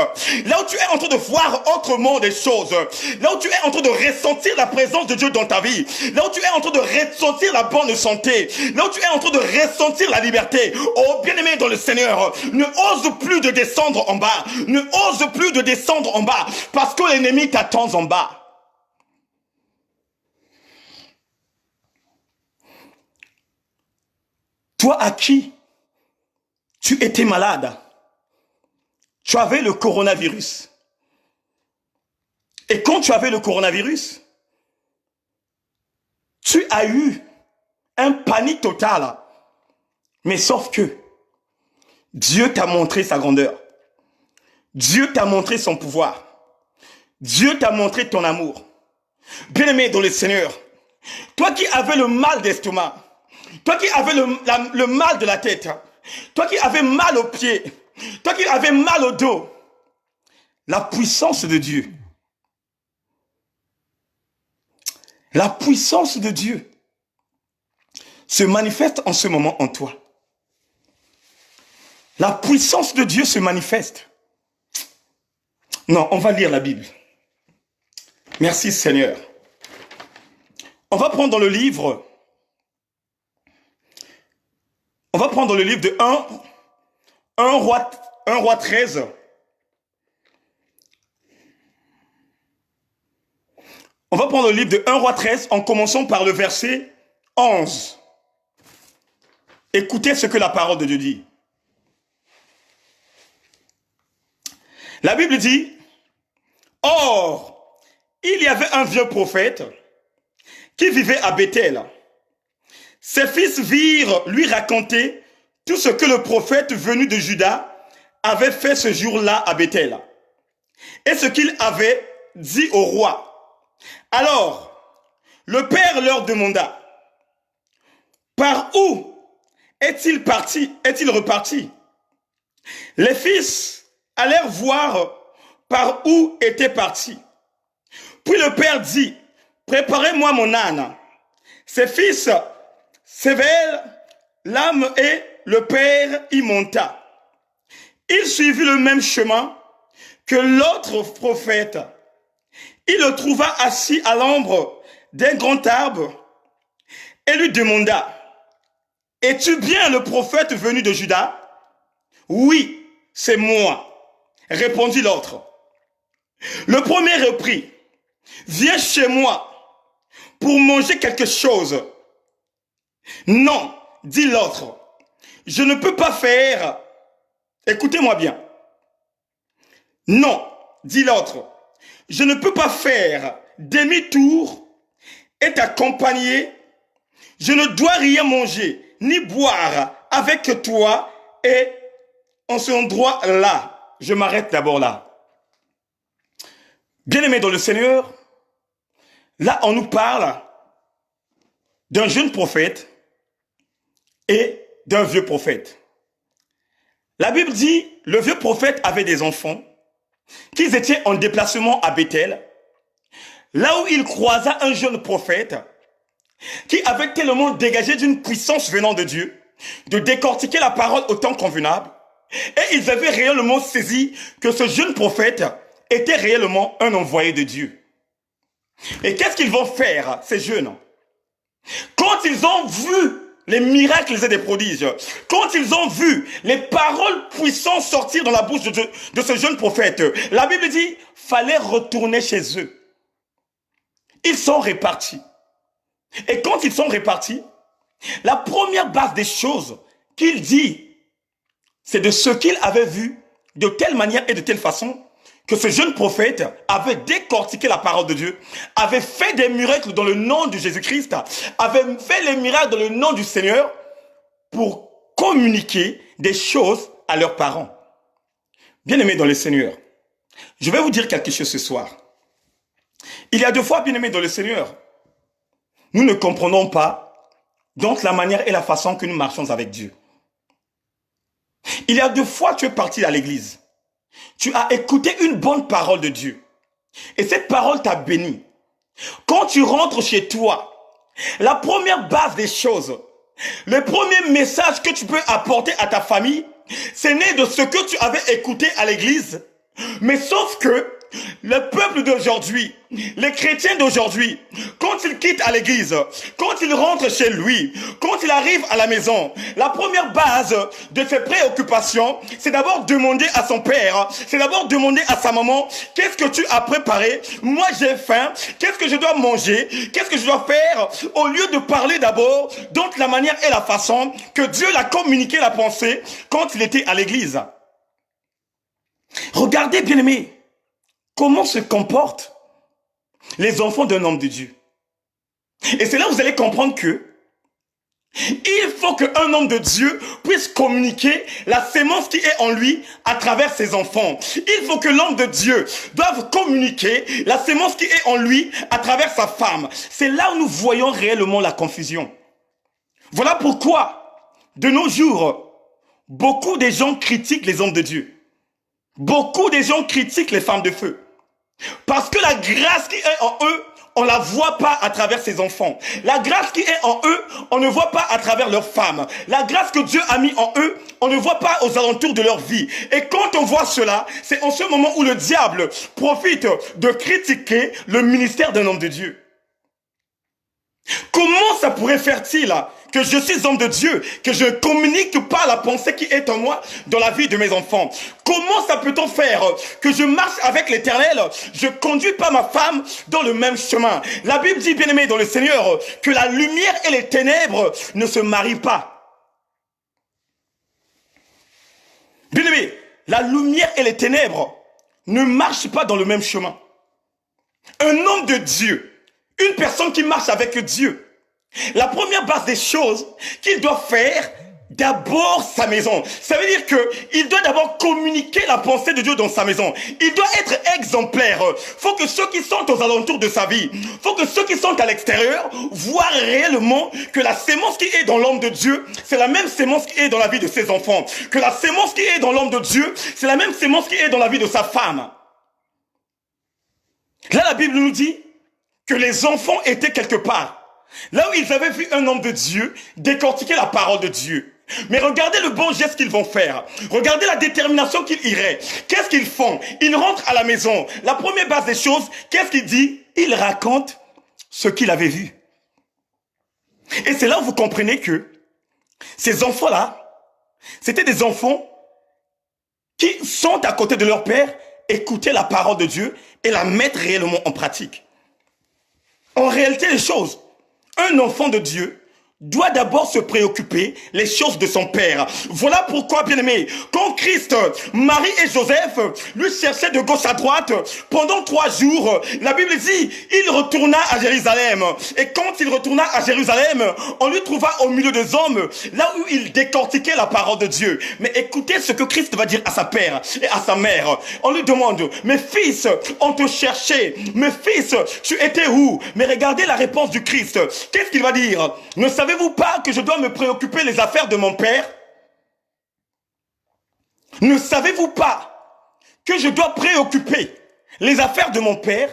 là où tu es en train de voir autrement des choses, là où tu es en train de ressentir la présence de Dieu dans ta vie, là où tu es en train de ressentir la bonne santé, là où tu es en train de ressentir la liberté, oh bien-aimé dans le Seigneur, ne ose plus de descendre en bas, ne ose plus de descendre en bas, parce que l'ennemi t'attend en bas. Toi à qui tu étais malade, tu avais le coronavirus. Et quand tu avais le coronavirus, tu as eu un panique total. Mais sauf que Dieu t'a montré sa grandeur. Dieu t'a montré son pouvoir. Dieu t'a montré ton amour. Bien-aimé dans le Seigneur, toi qui avais le mal d'estomac, toi qui avais le mal de la tête, toi qui avais mal aux pieds, toi qui avais mal au dos, la puissance de Dieu, la puissance de Dieu se manifeste en ce moment en toi. La puissance de Dieu se manifeste. Non, on va lire la Bible. Merci Seigneur. On va prendre le livre. On va prendre le livre de 1 roi 13. On va prendre le livre de 1 roi 13 en commençant par le verset 11. Écoutez ce que la parole de Dieu dit. La Bible dit, or, il y avait un vieux prophète qui vivait à Bethel. Ses fils virent lui raconter tout ce que le prophète venu de Juda avait fait ce jour-là à Bethel et ce qu'il avait dit au roi. Alors, le père leur demanda, par où est-il parti, est-il reparti? Les fils allèrent voir par où était parti. Puis le père dit, préparez-moi mon âne. Ses fils s'éveillèrent, l'âme et le père y monta. Il suivit le même chemin que l'autre prophète. Il le trouva assis à l'ombre d'un grand arbre et lui demanda, es-tu bien le prophète venu de Juda? Oui, c'est moi, répondit l'autre. Le premier reprit, viens chez moi pour manger quelque chose. Non, dit l'autre, je ne peux pas faire. Écoutez-moi bien. Non, dit l'autre, je ne peux pas faire demi-tour et t'accompagner. Je ne dois rien manger ni boire avec toi et en ce endroit-là. Je m'arrête d'abord là. Bien-aimés dans le Seigneur, là on nous parle d'un jeune prophète et d'un vieux prophète. La Bible dit, le vieux prophète avait des enfants, qu'ils étaient en déplacement à Bethel, là où il croisa un jeune prophète qui avait tellement dégagé d'une puissance venant de Dieu, de décortiquer la parole au temps convenable, et ils avaient réellement saisi que ce jeune prophète était réellement un envoyé de Dieu. Et qu'est-ce qu'ils vont faire, ces jeunes? Quand ils ont vu les miracles et des prodiges, quand ils ont vu les paroles puissantes sortir dans la bouche de ce jeune prophète, la Bible dit, fallait retourner chez eux. Ils sont répartis. Et quand ils sont répartis, la première base des choses qu'il dit, c'est de ce qu'il avait vu de telle manière et de telle façon que ce jeune prophète avait décortiqué la parole de Dieu, avait fait des miracles dans le nom de Jésus-Christ, avait fait les miracles dans le nom du Seigneur pour communiquer des choses à leurs parents. Bien-aimés dans le Seigneur, je vais vous dire quelque chose ce soir. Il y a deux fois, bien-aimés dans le Seigneur, nous ne comprenons pas donc la manière et la façon que nous marchons avec Dieu. Il y a deux fois tu es parti à l'église. Tu as écouté une bonne parole de Dieu. Et cette parole t'a béni. Quand tu rentres chez toi, la première base des choses, le premier message que tu peux apporter à ta famille, c'est né de ce que tu avais écouté à l'église. Mais sauf que le peuple d'aujourd'hui, les chrétiens d'aujourd'hui, quand ils quittent à l'église, quand ils rentrent chez lui, quand ils arrivent à la maison, la première base de ses préoccupations, c'est d'abord demander à son père, c'est d'abord demander à sa maman, qu'est-ce que tu as préparé? Moi j'ai faim, qu'est-ce que je dois manger? Qu'est-ce que je dois faire? Au lieu de parler d'abord, donc la manière et la façon que Dieu l'a communiqué la pensée quand il était à l'église. Regardez bien aimé, comment se comportent les enfants d'un homme de Dieu. Et c'est là que vous allez comprendre que il faut qu'un homme de Dieu puisse communiquer la sémence qui est en lui à travers ses enfants. Il faut que l'homme de Dieu doive communiquer la sémence qui est en lui à travers sa femme. C'est là où nous voyons réellement la confusion. Voilà pourquoi, de nos jours, beaucoup de gens critiquent les hommes de Dieu. Beaucoup de gens critiquent les femmes de feu. Parce que la grâce qui est en eux, on ne la voit pas à travers ses enfants. La grâce qui est en eux, on ne voit pas à travers leurs femmes. La grâce que Dieu a mis en eux, on ne voit pas aux alentours de leur vie. Et quand on voit cela, c'est en ce moment où le diable profite de critiquer le ministère d'un homme de Dieu. Comment ça pourrait faire-il que je suis homme de Dieu, que je ne communique pas la pensée qui est en moi dans la vie de mes enfants? Comment ça peut-on faire que je marche avec l'Éternel, je ne conduis pas ma femme dans le même chemin? La Bible dit, bien aimé dans le Seigneur, que la lumière et les ténèbres ne se marient pas. Bien aimé, la lumière et les ténèbres ne marchent pas dans le même chemin. Un homme de Dieu, une personne qui marche avec Dieu, la première base des choses qu'il doit faire, d'abord sa maison. Ça veut dire qu'il doit d'abord communiquer la pensée de Dieu dans sa maison. Il doit être exemplaire. Faut que ceux qui sont aux alentours de sa vie, faut que ceux qui sont à l'extérieur voient réellement que la sémence qui est dans l'homme de Dieu, c'est la même sémence qui est dans la vie de ses enfants. Que la sémence qui est dans l'homme de Dieu, c'est la même sémence qui est dans la vie de sa femme. Là, la Bible nous dit que les enfants étaient quelque part. Là où ils avaient vu un homme de Dieu décortiquer la parole de Dieu. Mais regardez le bon geste qu'ils vont faire. Regardez la détermination qu'ils iraient. Qu'est-ce qu'ils font? Ils rentrent à la maison. La première base des choses, qu'est-ce qu'il dit? Il raconte ce qu'il avait vu. Et c'est là où vous comprenez que ces enfants-là, c'était des enfants qui sont à côté de leur père, écoutaient la parole de Dieu et la mettre réellement en pratique. En réalité, les choses, un enfant de Dieu doit d'abord se préoccuper les choses de son père. Voilà pourquoi, bien aimé, quand Christ, Marie et Joseph lui cherchaient de gauche à droite pendant 3 jours, la Bible dit, il retourna à Jérusalem. Et quand il retourna à Jérusalem, on lui trouva au milieu des hommes, là où il décortiquait la parole de Dieu. Mais écoutez ce que Christ va dire à sa père et à sa mère. On lui demande, mes fils, on te cherchait. Mes fils, tu étais où? Mais regardez la réponse du Christ. Qu'est-ce qu'il va dire? Ne savez-vous pas que je dois me préoccuper des affaires de mon père? Ne savez-vous pas que je dois préoccuper les affaires de mon père?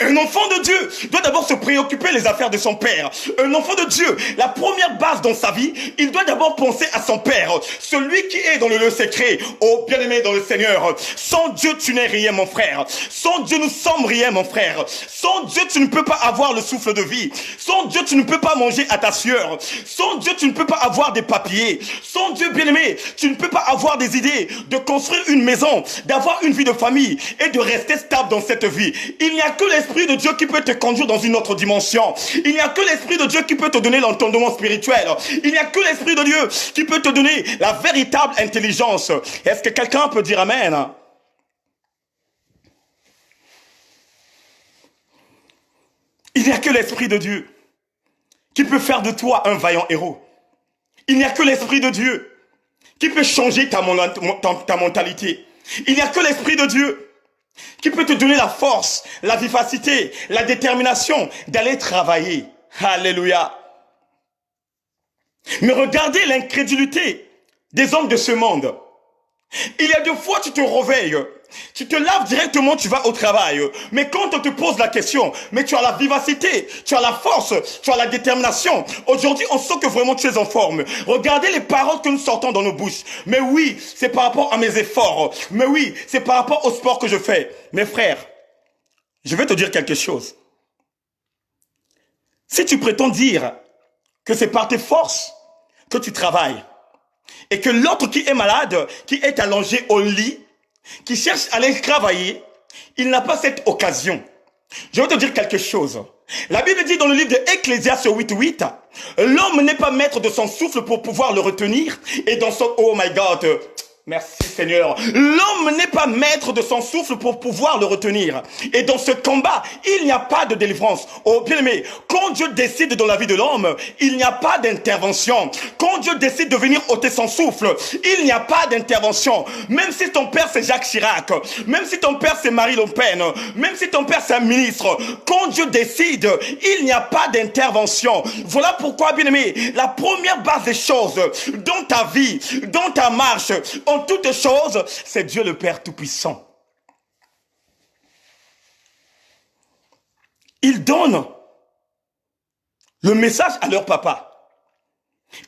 Un enfant de Dieu doit d'abord se préoccuper des affaires de son père. Un enfant de Dieu, la première base dans sa vie, il doit d'abord penser à son père, celui qui est dans le lieu secret. Oh, bien-aimé dans le Seigneur, sans Dieu, tu n'es rien, mon frère. Sans Dieu, nous sommes rien, mon frère. Sans Dieu, tu ne peux pas avoir le souffle de vie. Sans Dieu, tu ne peux pas manger à ta sueur. Sans Dieu, tu ne peux pas avoir des papiers. Sans Dieu, bien-aimé, tu ne peux pas avoir des idées de construire une maison, d'avoir une vie de famille et de rester stable dans cette vie. Il n'y a que l'Esprit de Dieu qui peut te conduire dans une autre dimension. Il n'y a que l'Esprit de Dieu qui peut te donner l'entendement spirituel. Il n'y a que l'Esprit de Dieu qui peut te donner la véritable intelligence. Est-ce que quelqu'un peut dire Amen? Il n'y a que l'Esprit de Dieu qui peut faire de toi un vaillant héros. Il n'y a que l'Esprit de Dieu qui peut changer ta mentalité. Il n'y a que l'Esprit de Dieu qui peut te donner la force, la vivacité, la détermination d'aller travailler. Alléluia. Mais regardez l'incrédulité des hommes de ce monde. Il y a des fois, tu te réveilles, tu te laves directement, tu vas au travail. Mais quand on te pose la question, mais tu as la vivacité, tu as la force, tu as la détermination. Aujourd'hui, on sent que vraiment tu es en forme. Regardez les paroles que nous sortons dans nos bouches. Mais oui, c'est par rapport à mes efforts. Mais oui, c'est par rapport au sport que je fais. Mes frères, je vais te dire quelque chose. Si tu prétends dire que c'est par tes forces que tu travailles, et que l'autre qui est malade, qui est allongé au lit, qui cherche à aller travailler, il n'a pas cette occasion. Je vais te dire quelque chose. La Bible dit dans le livre de Ecclésiaste 8:8, l'homme n'est pas maître de son souffle pour pouvoir le retenir, et dans son... Oh my God, merci Seigneur. L'homme n'est pas maître de son souffle pour pouvoir le retenir. Et dans ce combat, il n'y a pas de délivrance. Oh bien-aimé, quand Dieu décide dans la vie de l'homme, il n'y a pas d'intervention. Quand Dieu décide de venir ôter son souffle, il n'y a pas d'intervention. Même si ton père c'est Jacques Chirac, même si ton père c'est Marie Le Pen, même si ton père c'est un ministre, quand Dieu décide, il n'y a pas d'intervention. Voilà pourquoi, bien-aimé, la première base des choses dans ta vie, dans ta marche, en toutes choses, c'est Dieu le Père Tout-Puissant. Ils donnent le message à leur papa.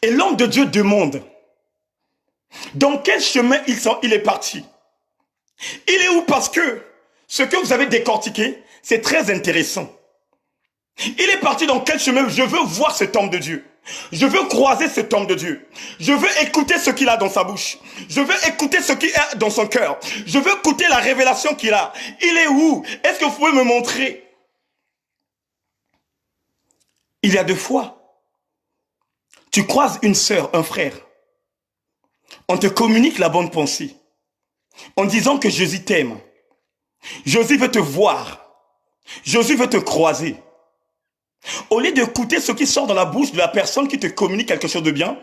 Et l'homme de Dieu demande, dans quel chemin il est parti? Il est où? Parce que ce que vous avez décortiqué, c'est très intéressant. Il est parti dans quel chemin? Je veux voir cet homme de Dieu. Je veux croiser cet homme de Dieu. Je veux écouter ce qu'il a dans sa bouche. Je veux écouter ce qui est dans son cœur. Je veux écouter la révélation qu'il a. Il est où? Est-ce que vous pouvez me montrer? Il y a 2 fois, tu croises une sœur, un frère. On te communique la bonne pensée en disant que Jésus t'aime. Jésus veut te voir. Jésus veut te croiser. Au lieu d'écouter ce qui sort dans la bouche de la personne qui te communique quelque chose de bien,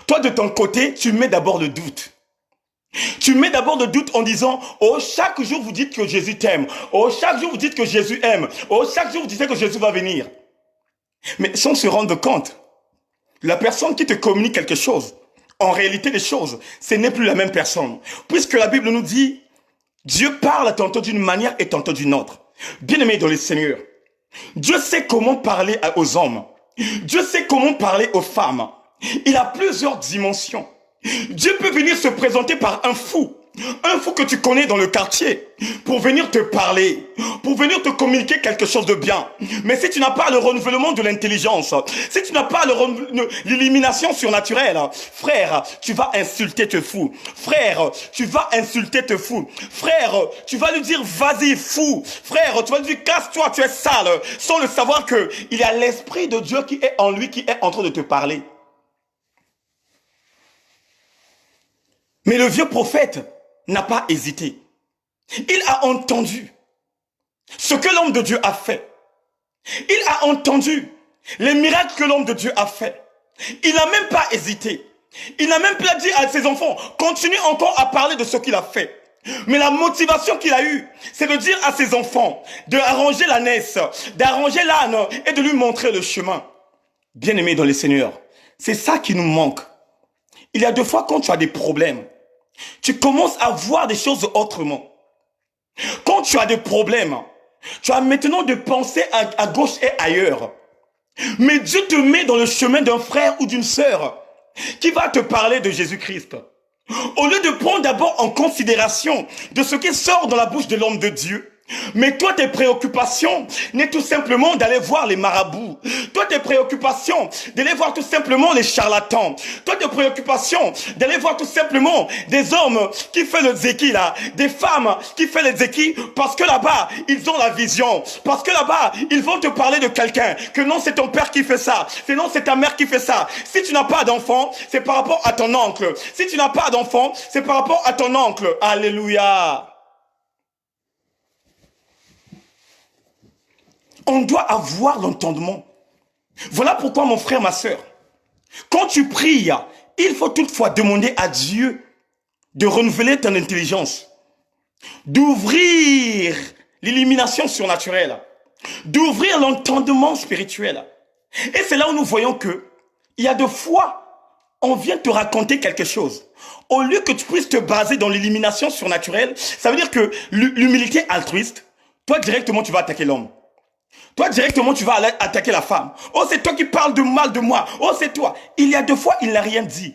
toi de ton côté, tu mets d'abord le doute. Tu mets d'abord le doute en disant, oh, chaque jour vous dites que Jésus t'aime. Oh, chaque jour vous dites que Jésus aime. Oh, chaque jour vous dites que Jésus va venir. Mais sans se rendre compte, la personne qui te communique quelque chose, en réalité des choses, ce n'est plus la même personne. Puisque la Bible nous dit, Dieu parle tantôt d'une manière et tantôt d'une autre. Bien-aimé dans le Seigneur, Dieu sait comment parler aux hommes. Dieu sait comment parler aux femmes. Il a plusieurs dimensions. Dieu peut venir se présenter par un fou que tu connais dans le quartier, pour venir te parler, pour venir te communiquer quelque chose de bien. Mais si tu n'as pas le renouvellement de l'intelligence, si tu n'as pas l'illumination surnaturelle, frère, tu vas insulter te fou. Frère, tu vas insulter te fou. Frère, tu vas lui dire vas-y fou. Frère, tu vas lui dire casse-toi, tu es sale, sans le savoir que il y a l'Esprit de Dieu qui est en lui, qui est en train de te parler. Mais le vieux prophète n'a pas hésité. Il a entendu ce que l'homme de Dieu a fait. Il a entendu les miracles que l'homme de Dieu a fait. Il n'a même pas hésité. Il n'a même pas dit à ses enfants, continue encore à parler de ce qu'il a fait. Mais la motivation qu'il a eue, c'est de dire à ses enfants d'arranger la naisse, d'arranger l'âne et de lui montrer le chemin. Bien-aimés dans le Seigneur, c'est ça qui nous manque. Il y a 2 fois quand tu as des problèmes, tu commences à voir des choses autrement. Quand tu as des problèmes, Tu as maintenant de penser à gauche et ailleurs. Mais Dieu te met dans le chemin d'un frère ou d'une sœur qui va te parler de Jésus-Christ. Au lieu de prendre d'abord en considération de ce qui sort de la bouche de l'homme de Dieu, mais toi, tes préoccupations n'est tout simplement d'aller voir les marabouts. Toi, tes préoccupations d'aller voir tout simplement les charlatans. Toi, tes préoccupations d'aller voir tout simplement des hommes qui font le zéki là, des femmes qui font le zéki parce que là-bas, ils ont la vision. Parce que là-bas, ils vont te parler de quelqu'un. Que non, c'est ton père qui fait ça. Que non, c'est ta mère qui fait ça. Si tu n'as pas d'enfant, c'est par rapport à ton oncle. Si tu n'as pas d'enfant, c'est par rapport à ton oncle. Alléluia. On doit avoir l'entendement. Voilà pourquoi, mon frère, ma sœur, quand tu pries, il faut toutefois demander à Dieu de renouveler ton intelligence, d'ouvrir l'illumination surnaturelle, d'ouvrir l'entendement spirituel. Et c'est là où nous voyons que il y a des fois, on vient te raconter quelque chose. Au lieu que tu puisses te baser dans l'illumination surnaturelle, ça veut dire que l'humilité altruiste, toi directement tu vas attaquer l'homme. Toi, directement, tu vas aller attaquer la femme. Oh, c'est toi qui parles de mal de moi. Oh, c'est toi. Il y a deux fois, il n'a rien dit.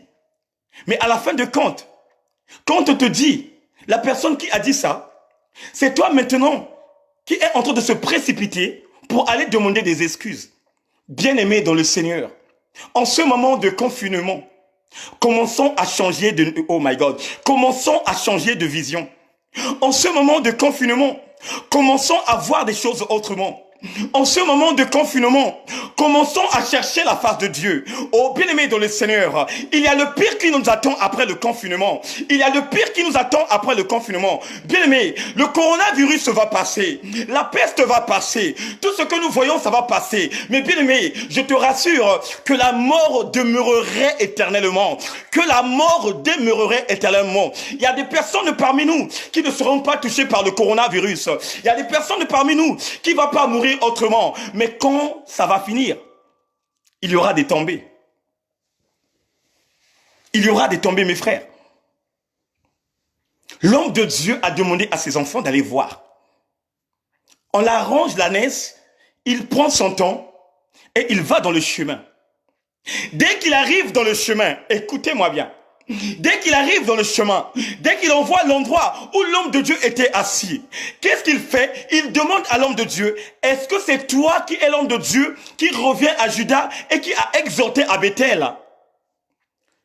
Mais à la fin de compte, quand on te dit, la personne qui a dit ça, c'est toi maintenant qui est en train de se précipiter pour aller demander des excuses. Bien-aimé dans le Seigneur, en ce moment de confinement, commençons à changer de... Oh my God. Commençons à changer de vision. En ce moment de confinement, commençons à voir des choses autrement. En ce moment de confinement, commençons à chercher la face de Dieu. Oh, bien-aimé dans le Seigneur, il y a le pire qui nous attend après le confinement. Il y a le pire qui nous attend après le confinement. Bien-aimé, le coronavirus va passer. La peste va passer. Tout ce que nous voyons, ça va passer. Mais bien-aimé, je te rassure que la mort demeurerait éternellement. Que la mort demeurerait éternellement. Il y a des personnes parmi nous qui ne seront pas touchées par le coronavirus. Il y a des personnes parmi nous qui ne vont pas mourir autrement. Mais quand ça va finir, il y aura des tombées. Il y aura des tombées, mes frères. L'homme de Dieu a demandé à ses enfants d'aller voir. On arrange la naisse, il prend son temps et il va dans le chemin. Dès qu'il arrive dans le chemin, écoutez-moi bien, dès qu'il arrive dans le chemin, dès qu'il envoie l'endroit où l'homme de Dieu était assis, qu'est-ce qu'il fait? Il demande à l'homme de Dieu, est-ce que c'est toi qui es l'homme de Dieu qui revient à Juda et qui a exhorté à Bethel?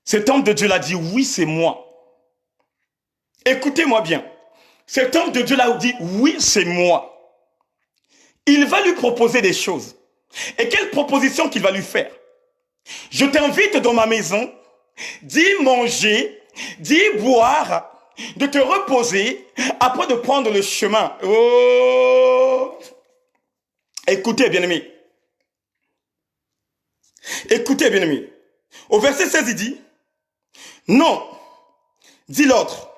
Cet homme de Dieu l'a dit, oui, c'est moi. Écoutez-moi bien. Cet homme de Dieu l'a dit, oui, c'est moi. Il va lui proposer des choses. Et quelle proposition qu'il va lui faire? Je t'invite dans ma maison, d'y manger, d'y boire, de te reposer, après de prendre le chemin. Oh! Écoutez, bien-aimés. Écoutez, bien-aimés. Au verset 16, il dit, non, dit l'autre,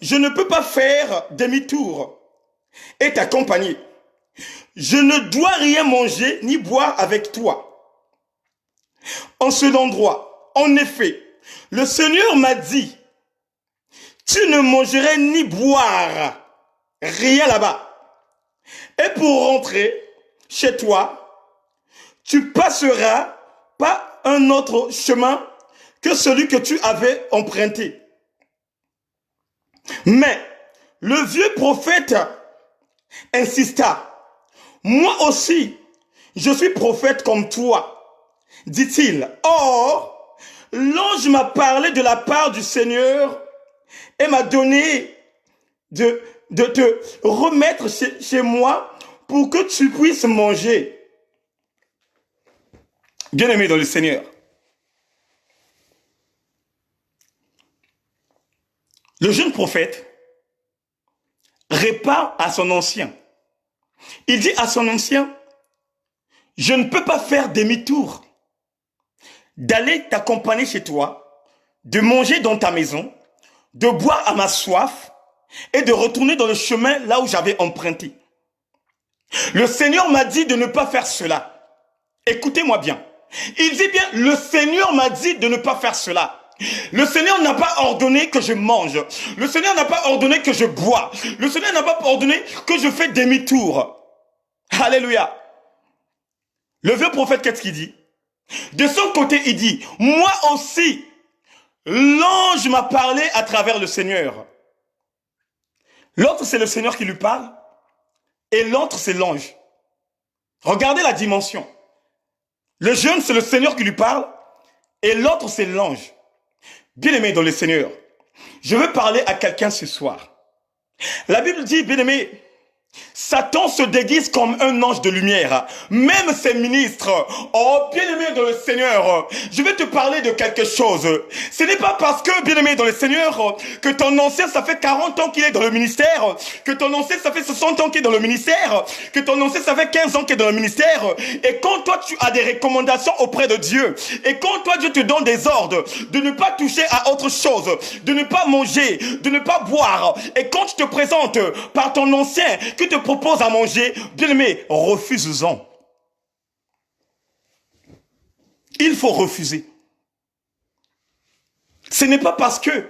je ne peux pas faire demi-tour et t'accompagner. Je ne dois rien manger ni boire avec toi. En cet endroit, en effet, le Seigneur m'a dit, tu ne mangerais ni boire rien là-bas. Et pour rentrer chez toi, tu passeras pas un autre chemin que celui que tu avais emprunté. Mais le vieux prophète insista. Moi aussi, je suis prophète comme toi, dit-il. Or, l'ange m'a parlé de la part du Seigneur et m'a donné de te remettre chez moi pour que tu puisses manger. Bien-aimé dans le Seigneur, le jeune prophète répond à son ancien. Il dit à son ancien, je ne peux pas faire demi-tour, d'aller t'accompagner chez toi, de manger dans ta maison, de boire à ma soif et de retourner dans le chemin là où j'avais emprunté. Le Seigneur m'a dit de ne pas faire cela. Écoutez-moi bien. Il dit bien, le Seigneur m'a dit de ne pas faire cela. Le Seigneur n'a pas ordonné que je mange. Le Seigneur n'a pas ordonné que je bois. Le Seigneur n'a pas ordonné que je fais demi-tour. Alléluia. Le vieux prophète, qu'est-ce qu'il dit? De son côté, il dit, moi aussi, l'ange m'a parlé à travers le Seigneur. L'autre, c'est le Seigneur qui lui parle, et l'autre, c'est l'ange. Regardez la dimension. Le jeune, c'est le Seigneur qui lui parle, et l'autre, c'est l'ange. Bien-aimé dans le Seigneur, je veux parler à quelqu'un ce soir. La Bible dit, bien-aimé, Satan se déguise comme un ange de lumière, même ses ministres. Oh, bien-aimé dans le Seigneur, je vais te parler de quelque chose. Ce n'est pas parce que, bien-aimé dans le Seigneur, que ton ancien, ça fait 40 ans qu'il est dans le ministère, que ton ancien, ça fait 60 ans qu'il est dans le ministère, que ton ancien, ça fait 15 ans qu'il est dans le ministère, et quand toi, tu as des recommandations auprès de Dieu, et quand toi, Dieu te donne des ordres de ne pas toucher à autre chose, de ne pas manger, de ne pas boire, et quand tu te présentes par ton ancien, que te propose à manger, bien-aimé, refuse-en. Il faut refuser. Ce n'est pas parce que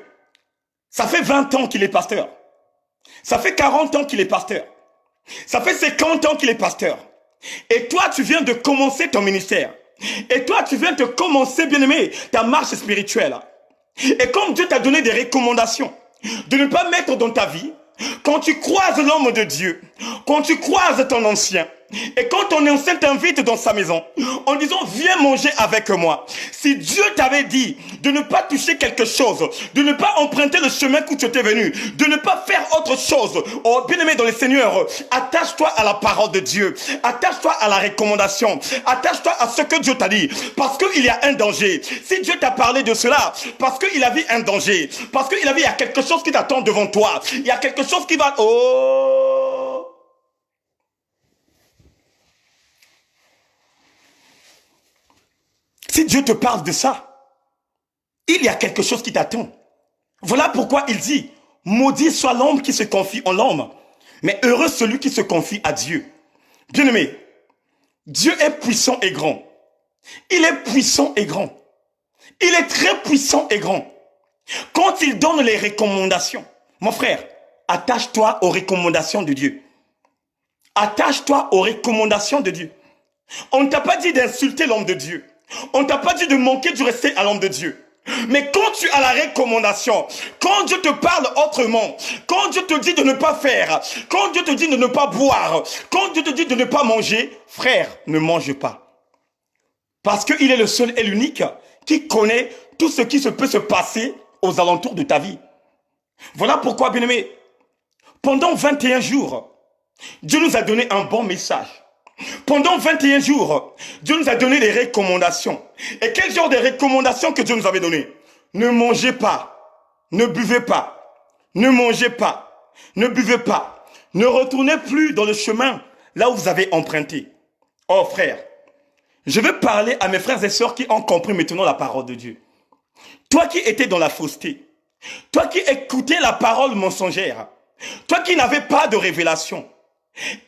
ça fait 20 ans qu'il est pasteur. Ça fait 40 ans qu'il est pasteur. Ça fait 50 ans qu'il est pasteur. Et toi, tu viens de commencer ton ministère. Et toi, tu viens de commencer, bien-aimé, ta marche spirituelle. Et comme Dieu t'a donné des recommandations de ne pas mettre dans ta vie, quand tu croises l'homme de Dieu, quand tu croises ton ancien, et quand ton ancien t'invite dans sa maison, en disant viens manger avec moi, si Dieu t'avait dit de ne pas toucher quelque chose, de ne pas emprunter le chemin où tu étais venu, de ne pas faire autre chose, oh bien-aimé dans le Seigneur, attache-toi à la parole de Dieu, attache-toi à la recommandation, attache-toi à ce que Dieu t'a dit, parce qu'il y a un danger. Si Dieu t'a parlé de cela, parce qu'il a vu un danger, parce qu'il a vu il y a quelque chose qui t'attend devant toi, il y a quelque chose qui va... Oh! Si Dieu te parle de ça, il y a quelque chose qui t'attend. Voilà pourquoi il dit, maudit soit l'homme qui se confie en l'homme, mais heureux celui qui se confie à Dieu. Bien-aimé, Dieu est puissant et grand. Il est puissant et grand. Il est très puissant et grand. Quand il donne les recommandations, mon frère, attache-toi aux recommandations de Dieu. Attache-toi aux recommandations de Dieu. On ne t'a pas dit d'insulter l'homme de Dieu. On ne t'a pas dit de manquer du respect à l'homme de Dieu. Mais quand tu as la recommandation, quand Dieu te parle autrement, quand Dieu te dit de ne pas faire, quand Dieu te dit de ne pas boire, quand Dieu te dit de ne pas manger, frère, ne mange pas. Parce qu'il est le seul et l'unique qui connaît tout ce qui peut se passer aux alentours de ta vie. Voilà pourquoi, bien-aimé, pendant 21 jours, Dieu nous a donné un bon message. Pendant 21 jours, Dieu nous a donné des recommandations. Et quel genre de recommandations que Dieu nous avait données? Ne mangez pas, ne buvez pas, ne mangez pas, ne buvez pas, ne retournez plus dans le chemin là où vous avez emprunté. Oh frère, je veux parler à mes frères et sœurs qui ont compris maintenant la parole de Dieu. Toi qui étais dans la fausseté, toi qui écoutais la parole mensongère, toi qui n'avais pas de révélation,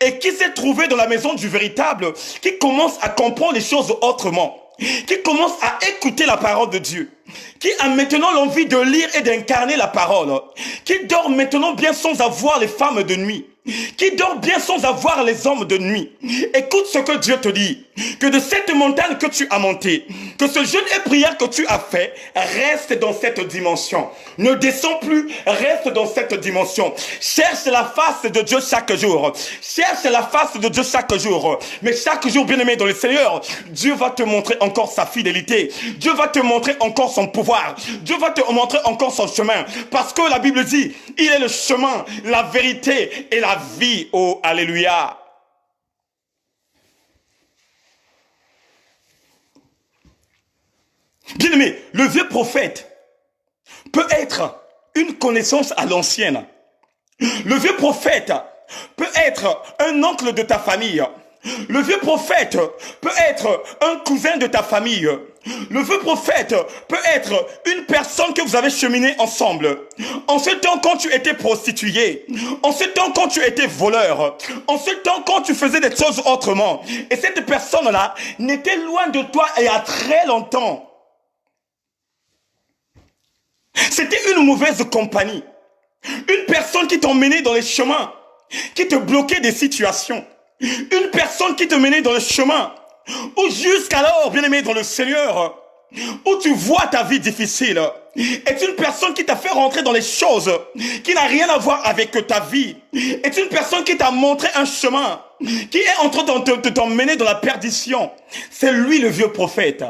et qui s'est trouvé dans la maison du véritable, qui commence à comprendre les choses autrement, qui commence à écouter la parole de Dieu, qui a maintenant l'envie de lire et d'incarner la parole, qui dort maintenant bien sans avoir les femmes de nuit, qui dort bien sans avoir les hommes de nuit. Écoute ce que Dieu te dit, que de cette montagne que tu as montée, que ce jeûne et prière que tu as fait, reste dans cette dimension. Ne descends plus, reste dans cette dimension. Cherche la face de Dieu chaque jour. Cherche la face de Dieu chaque jour. Mais chaque jour, bien-aimé dans le Seigneur, Dieu va te montrer encore sa fidélité. Dieu va te montrer encore son pouvoir. Dieu va te montrer encore son chemin. Parce que la Bible dit, il est le chemin, la vérité et la vie. Oh, alléluia. Bien-aimé, le vieux prophète peut être une connaissance à l'ancienne. Le vieux prophète peut être un oncle de ta famille. Le vieux prophète peut être un cousin de ta famille. Le vieux prophète peut être une personne que vous avez cheminé ensemble. En ce temps quand tu étais prostituée, en ce temps quand tu étais voleur, en ce temps quand tu faisais des choses autrement. Et cette personne-là n'était loin de toi il y a très longtemps. C'était une mauvaise compagnie. Une personne qui t'emmenait dans les chemins, qui te bloquait des situations. Une personne qui te menait dans le chemin, ou jusqu'alors, bien-aimé dans le Seigneur, où tu vois ta vie difficile, est une personne qui t'a fait rentrer dans les choses qui n'a rien à voir avec ta vie, est une personne qui t'a montré un chemin qui est en train de t'emmener dans la perdition. C'est lui le vieux prophète.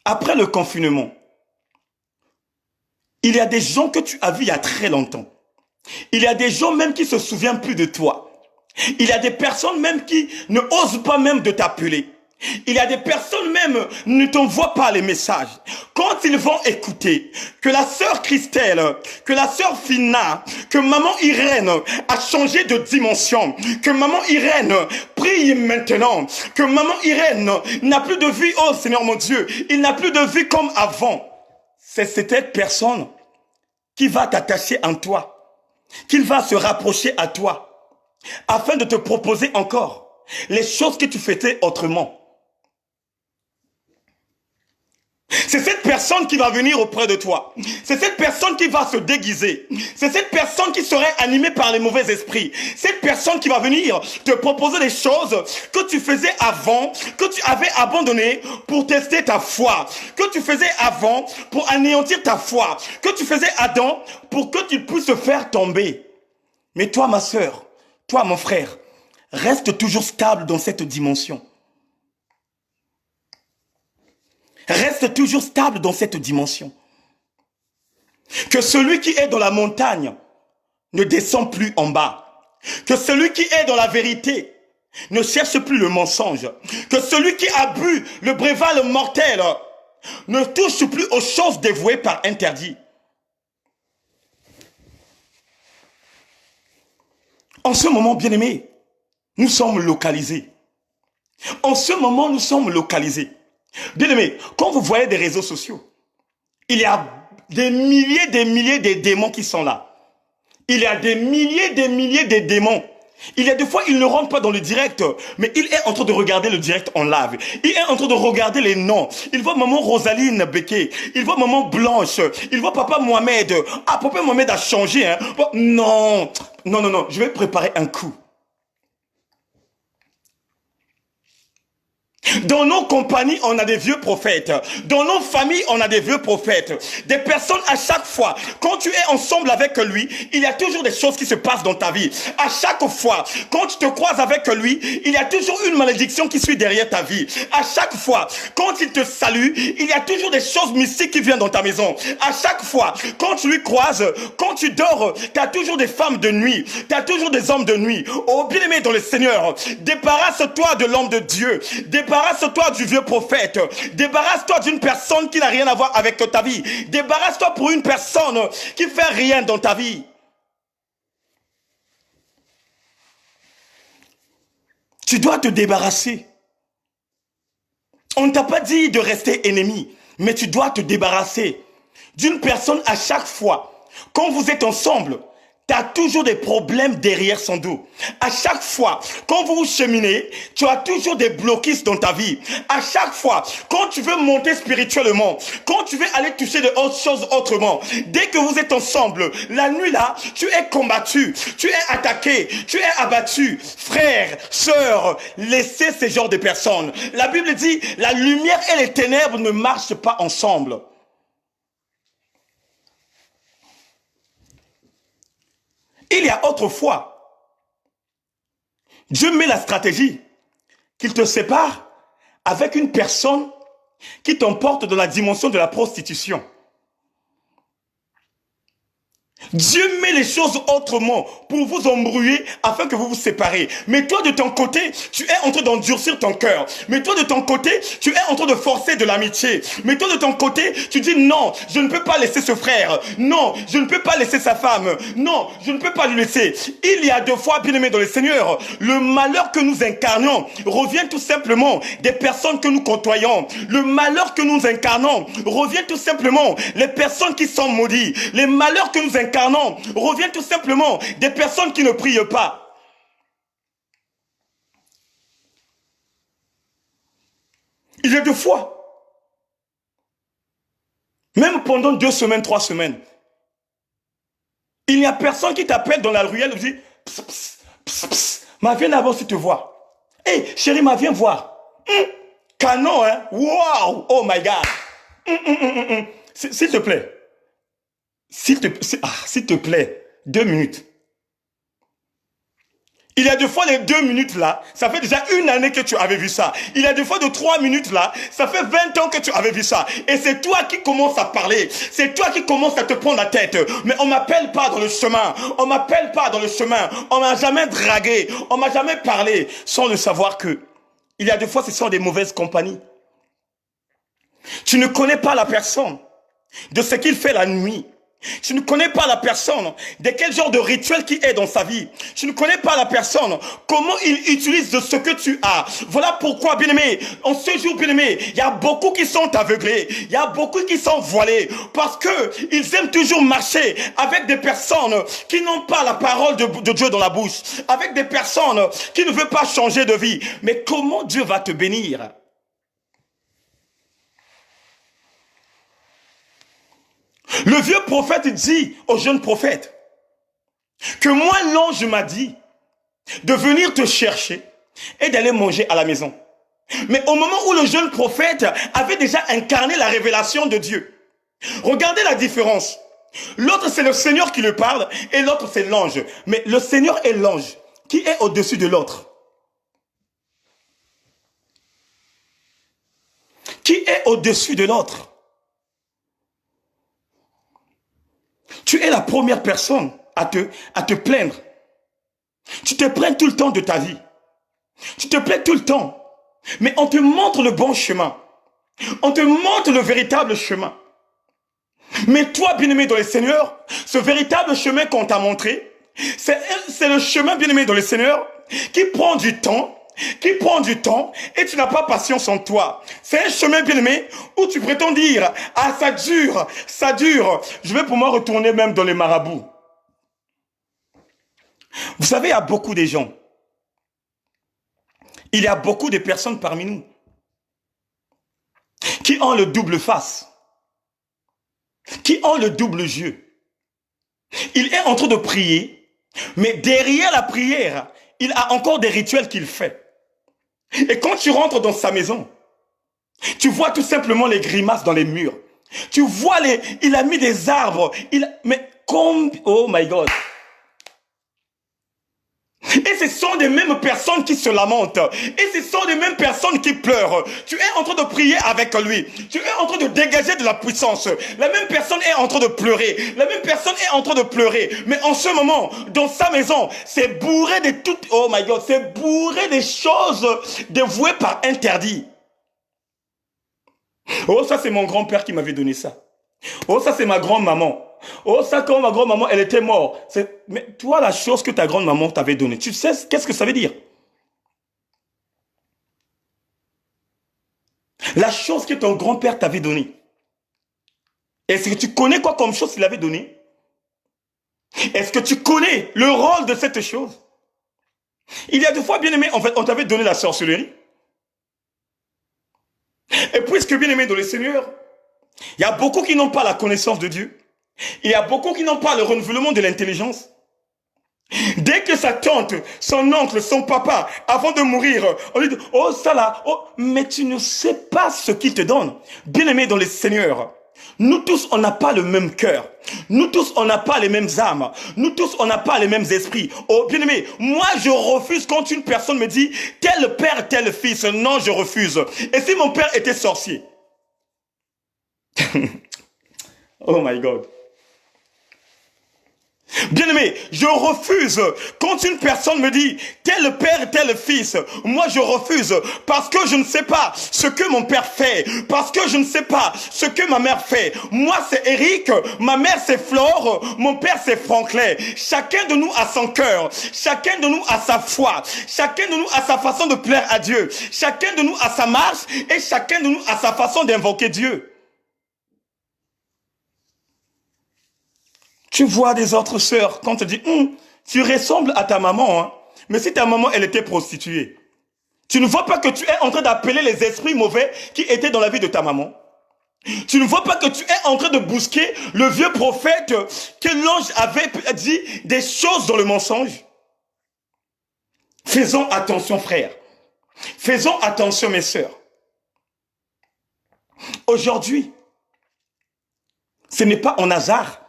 Après le confinement, il y a des gens que tu as vus il y a très longtemps. Il y a des gens même qui se souviennent plus de toi. Il y a des personnes même qui ne osent pas même de t'appeler. Il y a des personnes même ne t'envoient pas les messages. Quand ils vont écouter que la sœur Christelle, que la sœur Fina, que maman Irène a changé de dimension, que maman Irène prie maintenant, que maman Irène n'a plus de vie, oh Seigneur mon Dieu, il n'a plus de vie comme avant. C'est cette personne qui va t'attacher en toi, qui va se rapprocher à toi, afin de te proposer encore les choses que tu faisais autrement. C'est cette personne qui va venir auprès de toi. C'est cette personne qui va se déguiser. C'est cette personne qui serait animée par les mauvais esprits. Cette personne qui va venir te proposer des choses que tu faisais avant, que tu avais abandonné pour tester ta foi, que tu faisais avant pour anéantir ta foi, que tu faisais avant pour que tu puisses te faire tomber. Mais toi, ma sœur, toi, mon frère, reste toujours stable dans cette dimension. Reste toujours stable dans cette dimension. Que celui qui est dans la montagne ne descend plus en bas. Que celui qui est dans la vérité ne cherche plus le mensonge. Que celui qui a bu le breuvage mortel ne touche plus aux choses dévouées par interdit. En ce moment, bien-aimés, nous sommes localisés. En ce moment, nous sommes localisés. Bien-aimés, quand vous voyez des réseaux sociaux, il y a des milliers de démons qui sont là. Il y a des milliers de démons. Il y a des fois, il ne rentre pas dans le direct, mais il est en train de regarder le direct en live. Il est en train de regarder les noms. Il voit maman Rosaline Becquet. Il voit maman Blanche. Il voit papa Mohamed. Ah, papa Mohamed a changé, hein. Non, je vais préparer un coup. Dans nos compagnies, on a des vieux prophètes. Dans nos familles, on a des vieux prophètes. Des personnes à chaque fois, quand tu es ensemble avec lui, il y a toujours des choses qui se passent dans ta vie. À chaque fois, quand tu te croises avec lui, il y a toujours une malédiction qui suit derrière ta vie. À chaque fois, quand il te salue, il y a toujours des choses mystiques qui viennent dans ta maison. À chaque fois, quand tu lui croises, quand tu dors, tu as toujours des femmes de nuit. Tu as toujours des hommes de nuit. Oh, bien-aimé dans le Seigneur, débarrasse-toi de l'homme de Dieu. Débarrasse-toi du vieux prophète. Débarrasse-toi d'une personne qui n'a rien à voir avec ta vie. Débarrasse-toi pour une personne qui fait rien dans ta vie. Tu dois te débarrasser. On ne t'a pas dit de rester ennemi, mais tu dois te débarrasser d'une personne à chaque fois. Quand vous êtes ensemble, tu as toujours des problèmes derrière son dos. À chaque fois, quand vous cheminez, tu as toujours des blocages dans ta vie. À chaque fois, quand tu veux monter spirituellement, quand tu veux aller toucher de autres choses autrement, dès que vous êtes ensemble, la nuit là, tu es combattu, tu es attaqué, tu es abattu. Frères, sœurs, laissez ces genres de personnes. La Bible dit, la lumière et les ténèbres ne marchent pas ensemble. Il y a autrefois, Dieu met la stratégie qu'il te sépare avec une personne qui t'emporte dans la dimension de la prostitution. Dieu met les choses autrement pour vous embrouiller afin que vous vous séparez. Mais toi de ton côté, tu es en train d'endurcir ton cœur. Mais toi de ton côté, tu es en train de forcer de l'amitié. Mais toi de ton côté, tu dis non, je ne peux pas laisser ce frère. Non, je ne peux pas laisser sa femme. Non, je ne peux pas lui laisser. Il y a deux fois, bien-aimés dans le Seigneur, le malheur que nous incarnons revient tout simplement des personnes que nous côtoyons. Le malheur que nous incarnons revient tout simplement les personnes qui sont maudites. Les malheurs que nous incarnons revient tout simplement des personnes qui ne prient pas. Il y a deux fois, même pendant 2 semaines, 3 semaines, il n'y a personne qui t'appelle dans la ruelle et dit, Ma viens d'abord si tu vois. Hé, chérie, ma viens voir. Canon, hein? Wow! Oh my God! S'il te plaît. S'il te plaît. 2 minutes. Il y a des fois les 2 minutes là, ça fait déjà 1 année que tu avais vu ça. Il y a des fois de 3 minutes là, ça fait 20 ans que tu avais vu ça. Et c'est toi qui commences à parler. C'est toi qui commences à te prendre la tête. Mais on m'appelle pas dans le chemin. On m'appelle pas dans le chemin. On m'a jamais dragué. On m'a jamais parlé sans le savoir que il y a des fois ce sont des mauvaises compagnies. Tu ne connais pas la personne de ce qu'il fait la nuit. Tu ne connais pas la personne, de quel genre de rituel qui est dans sa vie. Tu ne connais pas la personne, comment il utilise de ce que tu as. Voilà pourquoi, bien-aimé, en ce jour, bien-aimé, il y a beaucoup qui sont aveuglés, il y a beaucoup qui sont voilés, parce que ils aiment toujours marcher avec des personnes qui n'ont pas la parole de Dieu dans la bouche, avec des personnes qui ne veulent pas changer de vie. Mais comment Dieu va te bénir? Le vieux prophète dit au jeune prophète que moi, l'ange m'a dit de venir te chercher et d'aller manger à la maison. Mais au moment où le jeune prophète avait déjà incarné la révélation de Dieu, regardez la différence. L'autre, c'est le Seigneur qui le parle et l'autre, c'est l'ange. Mais le Seigneur et l'ange, qui est au-dessus de l'autre? Qui est au-dessus de l'autre? Tu es la première personne à te plaindre. Tu te plains tout le temps de ta vie. Tu te plains tout le temps. Mais on te montre le bon chemin. On te montre le véritable chemin. Mais toi, bien-aimé dans le Seigneur, ce véritable chemin qu'on t'a montré, c'est le chemin, bien-aimé dans le Seigneur, qui prend du temps, et tu n'as pas patience en toi. C'est un chemin, bien-aimé, où tu prétends dire, ah, ça dure, je vais pour moi retourner même dans les marabouts. Vous savez, il y a beaucoup de gens, il y a beaucoup de personnes parmi nous qui ont le double face, qui ont le double jeu. Il est en train de prier, mais derrière la prière, il a encore des rituels qu'il fait. Et quand tu rentres dans sa maison, tu vois tout simplement les grimaces dans les murs. Tu vois il a mis des arbres. Oh my God. Et ce sont les mêmes personnes qui se lamentent. Et ce sont les mêmes personnes qui pleurent. Tu es en train de prier avec lui. Tu es en train de dégager de la puissance. La même personne est en train de pleurer. La même personne est en train de pleurer. Mais en ce moment, dans sa maison, c'est bourré de tout. Oh my God, c'est bourré des choses dévouées par interdit. Oh, ça c'est mon grand-père qui m'avait donné ça. Oh, ça c'est ma grand-maman. Oh, ça, quand ma grand-maman, elle était morte. Mais toi, la chose que ta grand-maman t'avait donnée, tu sais qu'est-ce que ça veut dire? La chose que ton grand-père t'avait donnée. Est-ce que tu connais quoi comme chose qu'il avait donnée? Est-ce que tu connais le rôle de cette chose? Il y a des fois, bien-aimé, en fait, on t'avait donné la sorcellerie. Et puisque, bien-aimé, dans le Seigneur, il y a beaucoup qui n'ont pas la connaissance de Dieu. Il y a beaucoup qui n'ont pas le renouvellement de l'intelligence. Dès que sa tante, son oncle, son papa, avant de mourir, on lui dit, oh ça là, oh, mais tu ne sais pas ce qu'il te donne. Bien-aimé dans le Seigneur, nous tous, on n'a pas le même cœur. Nous tous, on n'a pas les mêmes âmes. Nous tous, on n'a pas les mêmes esprits. Oh, bien-aimé, moi, je refuse quand une personne me dit, tel père, tel fils. Non, je refuse. Et si mon père était sorcier? Oh my God. Bien-aimé, je refuse quand une personne me dit tel père, tel fils. Moi, je refuse parce que je ne sais pas ce que mon père fait, parce que je ne sais pas ce que ma mère fait. Moi, c'est Eric, ma mère, c'est Flore, mon père, c'est Franklin. Chacun de nous a son cœur, chacun de nous a sa foi, chacun de nous a sa façon de plaire à Dieu, chacun de nous a sa marche et chacun de nous a sa façon d'invoquer Dieu. Tu vois des autres sœurs, quand on te dit, tu ressembles à ta maman, hein. Mais si ta maman, elle était prostituée, tu ne vois pas que tu es en train d'appeler les esprits mauvais qui étaient dans la vie de ta maman. Tu ne vois pas que tu es en train de bousquer le vieux prophète que l'ange avait dit des choses dans le mensonge. Faisons attention, frères. Faisons attention, mes sœurs. Aujourd'hui, ce n'est pas en hasard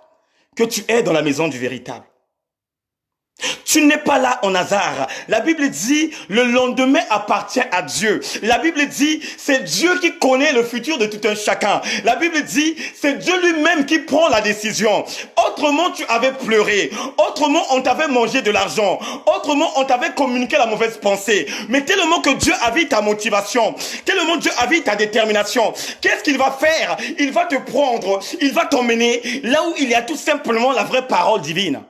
que tu es dans la maison du véritable. Tu n'es pas là en hasard. La Bible dit, le lendemain appartient à Dieu. La Bible dit, c'est Dieu qui connaît le futur de tout un chacun. La Bible dit, c'est Dieu lui-même qui prend la décision. Autrement, tu avais pleuré. Autrement, on t'avait mangé de l'argent. Autrement, on t'avait communiqué la mauvaise pensée. Mais tellement que Dieu a vu ta motivation, tellement Dieu a vu ta détermination, qu'est-ce qu'il va faire? Il va te prendre, il va t'emmener là où il y a tout simplement la vraie parole divine.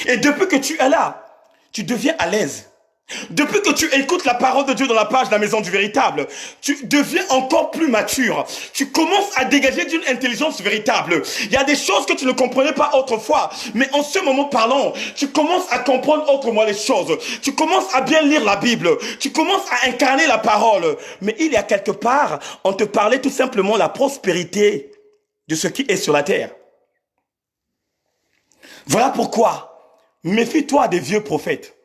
Et depuis que tu es là, tu deviens à l'aise. Depuis que tu écoutes la parole de Dieu dans la page de la maison du véritable, tu deviens encore plus mature. Tu commences à dégager d'une intelligence véritable. Il y a des choses que tu ne comprenais pas autrefois, mais en ce moment parlant, tu commences à comprendre autrement les choses. Tu commences à bien lire la Bible. Tu commences à incarner la parole. Mais il y a quelque part, on te parlait tout simplement la prospérité de ce qui est sur la terre. Voilà pourquoi, méfie-toi des vieux prophètes.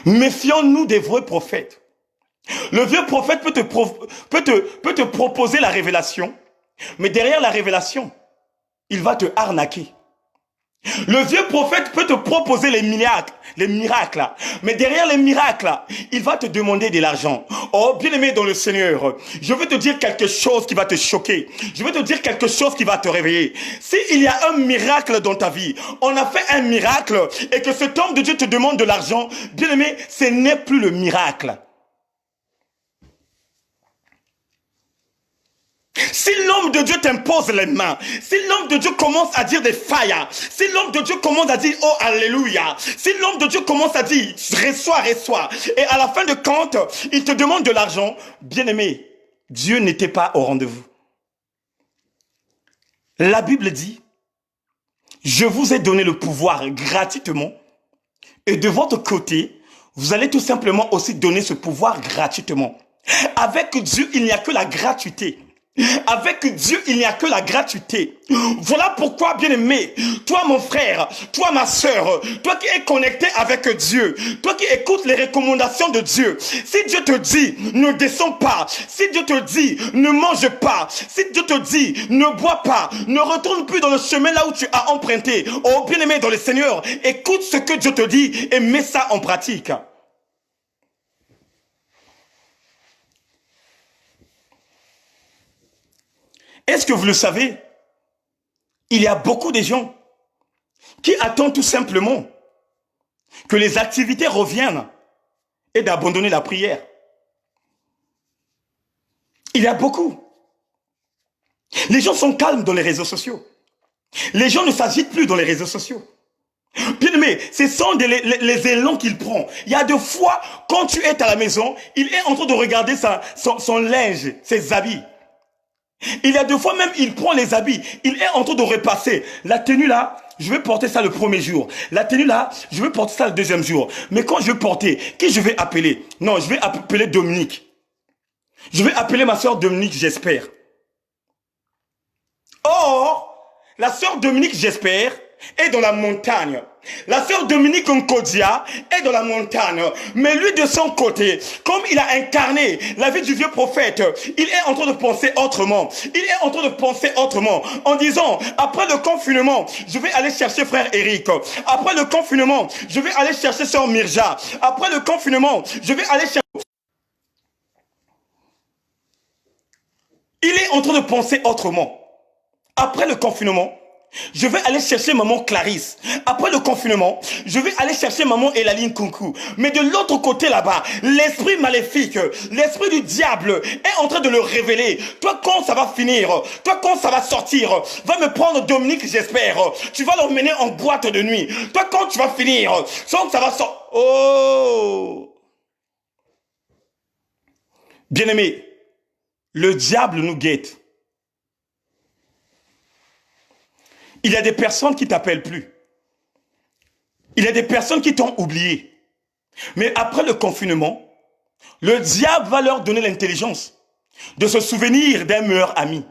Méfions-nous des vrais prophètes. Le vieux prophète peut te proposer la révélation, mais derrière la révélation, il va te arnaquer. Le vieux prophète peut te proposer les miracles, mais derrière les miracles, il va te demander de l'argent. Oh, bien-aimé dans le Seigneur, je veux te dire quelque chose qui va te choquer. Je veux te dire quelque chose qui va te réveiller. S'il y a un miracle dans ta vie, on a fait un miracle et que cet homme de Dieu te demande de l'argent, bien-aimé, ce n'est plus le miracle. Si l'homme de Dieu t'impose les mains, si l'homme de Dieu commence à dire des failles, si l'homme de Dieu commence à dire oh alléluia, si l'homme de Dieu commence à dire reçois, et à la fin de compte, il te demande de l'argent, bien aimé, Dieu n'était pas au rendez-vous. La Bible dit, je vous ai donné le pouvoir gratuitement, et de votre côté, vous allez tout simplement aussi donner ce pouvoir gratuitement. Avec Dieu, il n'y a que la gratuité. Avec Dieu, il n'y a que la gratuité. Voilà pourquoi, bien-aimé, toi mon frère, toi ma sœur, toi qui es connecté avec Dieu, toi qui écoutes les recommandations de Dieu, si Dieu te dit ne descends pas, si Dieu te dit ne mange pas, si Dieu te dit ne bois pas, ne retourne plus dans le chemin là où tu as emprunté, oh bien-aimé dans le Seigneur, écoute ce que Dieu te dit et mets ça en pratique. Est-ce que vous le savez? Il y a beaucoup de gens qui attendent tout simplement que les activités reviennent et d'abandonner la prière. Il y a beaucoup. Les gens sont calmes dans les réseaux sociaux. Les gens ne s'agitent plus dans les réseaux sociaux. Bien aimé, ce sont les élans qu'il prend. Il y a des fois, quand tu es à la maison, il est en train de regarder son linge, ses habits. Il y a deux fois même, il prend les habits. Il est en train de repasser. La tenue là, je vais porter ça le premier jour. La tenue là, je vais porter ça le deuxième jour. Mais quand je vais porter, qui je vais appeler? Non, je vais appeler Dominique. Je vais appeler ma soeur Dominique, j'espère. Or, la soeur Dominique, j'espère, est dans la montagne. La sœur Dominique Nkodia est dans la montagne. Mais lui, de son côté, comme il a incarné la vie du vieux prophète, il est en train de penser autrement. Il est en train de penser autrement. En disant, après le confinement, je vais aller chercher frère Eric. Après le confinement, je vais aller chercher sœur Mirja. Après le confinement, je vais aller chercher... Il est en train de penser autrement. Après le confinement, je vais aller chercher maman Clarisse. Après le confinement, je vais aller chercher maman Elaline Kunku. Mais de l'autre côté là-bas, l'esprit maléfique, l'esprit du diable est en train de le révéler. Toi, quand ça va finir, toi, quand ça va sortir, va me prendre Dominique, j'espère. Tu vas l'emmener en boîte de nuit. Toi, quand tu vas finir, sans que ça va sortir... Oh! Bien-aimé, le diable nous guette. Il y a des personnes qui t'appellent plus. Il y a des personnes qui t'ont oublié. Mais après le confinement, le diable va leur donner l'intelligence de se souvenir d'un meilleur ami.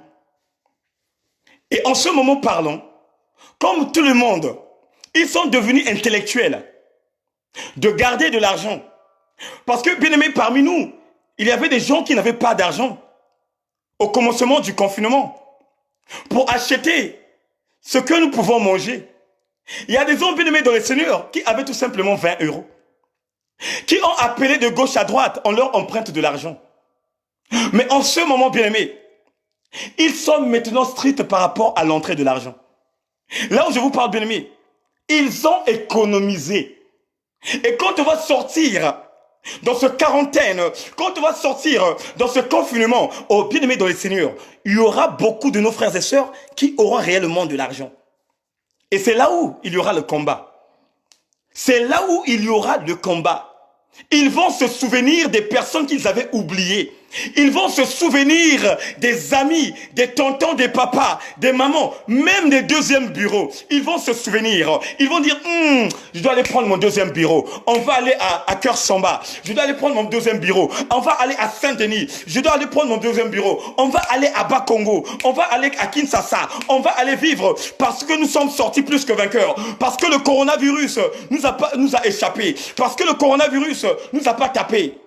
Et en ce moment parlant, comme tout le monde Ils sont devenus intellectuels de garder de l'argent. Parce que, bien aimé, parmi nous, il y avait des gens qui n'avaient pas d'argent au commencement du confinement pour acheter ce que nous pouvons manger. Il y a des hommes bien aimés dans le Seigneur qui avaient tout simplement 20 euros, qui ont appelé de gauche à droite, on leur emprunte de l'argent. Mais en ce moment, bien aimé, ils sont maintenant stricts par rapport à l'entrée de l'argent. Là où je vous parle, bien aimé, ils ont économisé. Et quand on va sortir dans ce quarantaine, quand on va sortir dans ce confinement, oh bien aimé dans le Seigneur, il y aura beaucoup de nos frères et sœurs qui auront réellement de l'argent. Et c'est là où il y aura le combat. C'est là où il y aura le combat. Ils vont se souvenir des personnes qu'ils avaient oubliées. Ils vont se souvenir des amis, des tontons, des papas, des mamans, même des deuxièmes bureaux. Ils vont se souvenir. Ils vont dire, je dois aller prendre mon deuxième bureau. On va aller à Cœur Samba. Je dois aller prendre mon deuxième bureau. On va aller à Saint-Denis. Je dois aller prendre mon deuxième bureau. On va aller à Bas-Congo. On va aller à Kinshasa. On va aller vivre parce que nous sommes sortis plus que vainqueurs. Parce que le coronavirus nous a échappé. Parce que le coronavirus nous a pas tapé.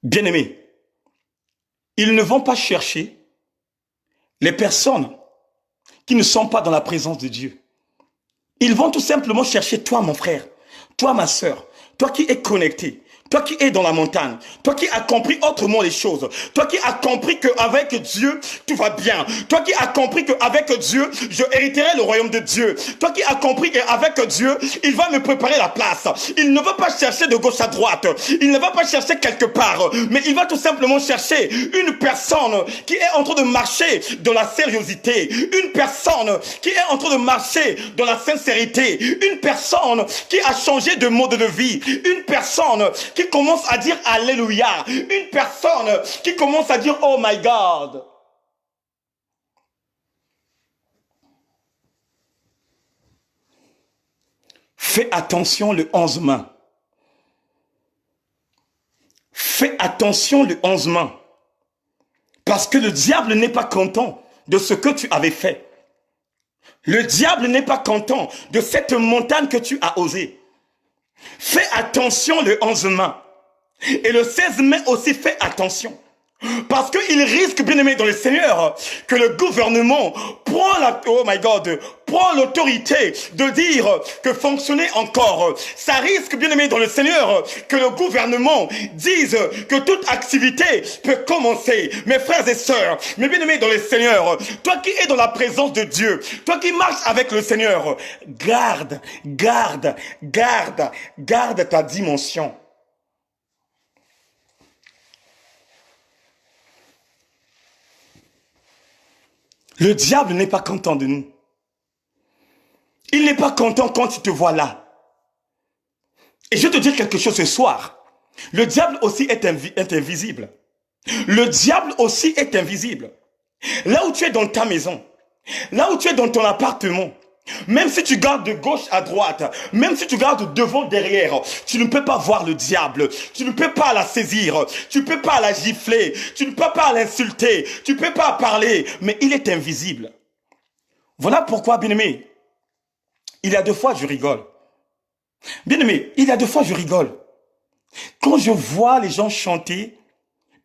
Bien-aimés, ils ne vont pas chercher les personnes qui ne sont pas dans la présence de Dieu. Ils vont tout simplement chercher toi, mon frère, toi, ma sœur, toi qui es connecté, toi qui es dans la montagne, toi qui as compris autrement les choses, toi qui as compris qu'avec Dieu, tout va bien, toi qui as compris qu'avec Dieu, je hériterai le royaume de Dieu, toi qui as compris qu'avec Dieu, il va me préparer la place. Il ne va pas chercher de gauche à droite, il ne va pas chercher quelque part, mais il va tout simplement chercher une personne qui est en train de marcher dans la sérieuxité, une personne qui est en train de marcher dans la sincérité, une personne qui a changé de mode de vie, une personne qui commence à dire Alléluia, une personne qui commence à dire Oh my God. Fais attention le 11 mai. Fais attention le 11 mai. Parce que le diable n'est pas content de ce que tu avais fait. Le diable n'est pas content de cette montagne que tu as osée. Fais attention le 11 mai. Et le 16 mai aussi, fais attention. Parce qu'il risque, bien aimé dans le Seigneur, que le gouvernement prend l'autorité de dire que fonctionner encore. Ça risque, bien aimé dans le Seigneur, que le gouvernement dise que toute activité peut commencer. Mes frères et sœurs, mes bien aimés dans le Seigneur, toi qui es dans la présence de Dieu, toi qui marches avec le Seigneur, garde ta dimension. Le diable n'est pas content de nous. Il n'est pas content quand il te voit là. Et je vais te dire quelque chose ce soir. Le diable aussi est invisible. Le diable aussi est invisible. Là où tu es dans ta maison, là où tu es dans ton appartement, même si tu gardes de gauche à droite, même si tu gardes devant, derrière, tu ne peux pas voir le diable, tu ne peux pas la saisir, tu ne peux pas la gifler, tu ne peux pas l'insulter, tu ne peux pas parler, mais il est invisible. Voilà pourquoi, bien-aimé, il y a 2 fois je rigole. Bien-aimé, il y a 2 fois je rigole. Quand je vois les gens chanter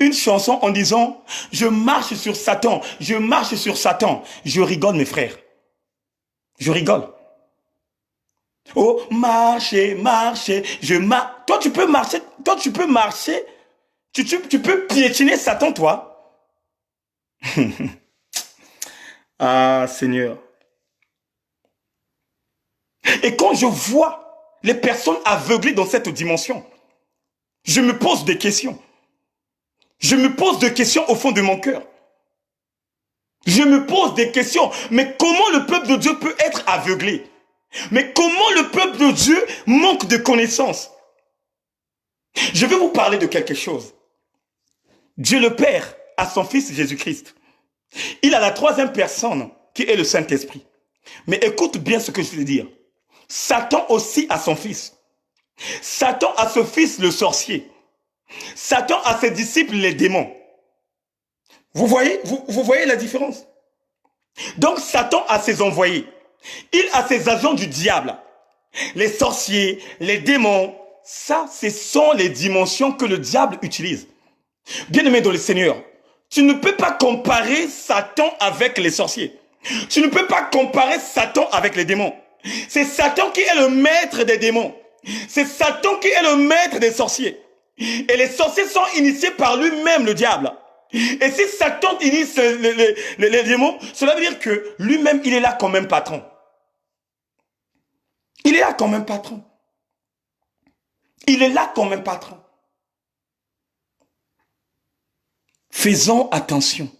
une chanson en disant « Je marche sur Satan, je marche sur Satan », je rigole mes frères. Je rigole. Oh, marcher, je marche. Toi, tu peux marcher. Tu peux piétiner Satan, toi. Ah, Seigneur. Et quand je vois les personnes aveuglées dans cette dimension, je me pose des questions. Je me pose des questions au fond de mon cœur. Je me pose des questions. Mais comment le peuple de Dieu peut être aveuglé? Mais comment le peuple de Dieu manque de connaissances? Je vais vous parler de quelque chose. Dieu le Père a son Fils Jésus-Christ. Il a la 3e personne qui est le Saint-Esprit. Mais écoute bien ce que je veux dire. Satan aussi a son fils. Satan a ce fils le sorcier. Satan a ses disciples les démons. Vous voyez la différence? Donc Satan a ses envoyés. Il a ses agents du diable. Les sorciers, les démons, ça, ce sont les dimensions que le diable utilise. Bien-aimé dans le Seigneur, tu ne peux pas comparer Satan avec les sorciers. Tu ne peux pas comparer Satan avec les démons. C'est Satan qui est le maître des démons. C'est Satan qui est le maître des sorciers. Et les sorciers sont initiés par lui-même, le diable. Et si Satan initie les démons, cela veut dire que lui-même, il est là comme un patron. Il est là comme un patron. Il est là comme un patron. Faisons attention.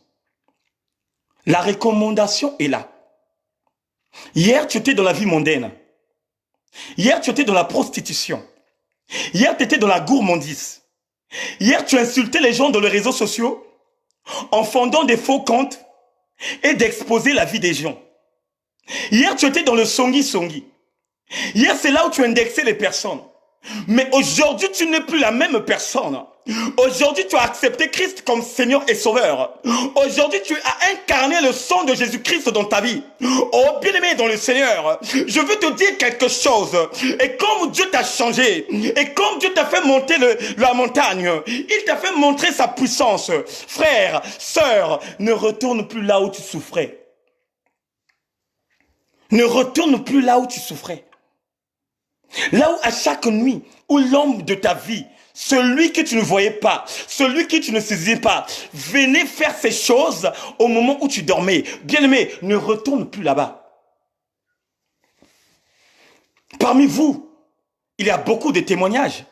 La recommandation est là. Hier, tu étais dans la vie mondaine. Hier, tu étais dans la prostitution. Hier, tu étais dans la gourmandise. Hier, tu insultais les gens dans les réseaux sociaux en fondant des faux comptes et d'exposer la vie des gens. Hier, tu étais dans le songi-songi. Hier, c'est là où tu indexais les personnes. Mais aujourd'hui, tu n'es plus la même personne. Aujourd'hui, tu as accepté Christ comme Seigneur et Sauveur. Aujourd'hui, tu as incarné le sang de Jésus-Christ dans ta vie. Oh, bien-aimé dans le Seigneur, je veux te dire quelque chose. Et comme Dieu t'a changé, et comme Dieu t'a fait monter la montagne, il t'a fait montrer sa puissance. Frère, sœur, ne retourne plus là où tu souffrais. Ne retourne plus là où tu souffrais. Là où à chaque nuit, où l'homme de ta vie, celui que tu ne voyais pas, celui que tu ne saisissais pas, venait faire ces choses au moment où tu dormais. Bien-aimé, ne retourne plus là-bas. Parmi vous, il y a beaucoup de témoignages.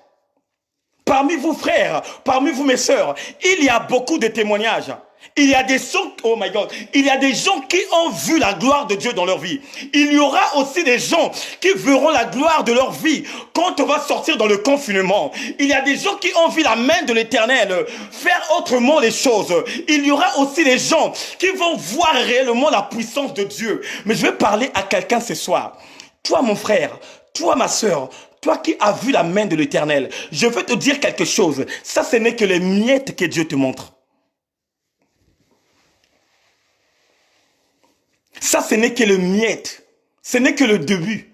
Parmi vous, frères, parmi vous, mes sœurs, il y a beaucoup de témoignages. Il y a des gens, oh my God, il y a des gens qui ont vu la gloire de Dieu dans leur vie. Il y aura aussi des gens qui verront la gloire de leur vie quand on va sortir dans le confinement. Il y a des gens qui ont vu la main de l'Éternel faire autrement les choses. Il y aura aussi des gens qui vont voir réellement la puissance de Dieu. Mais je vais parler à quelqu'un ce soir. Toi, mon frère, toi, ma sœur, toi qui as vu la main de l'Éternel, je veux te dire quelque chose. Ça, ce n'est que les miettes que Dieu te montre. Ça, ce n'est que le miette. Ce n'est que le début.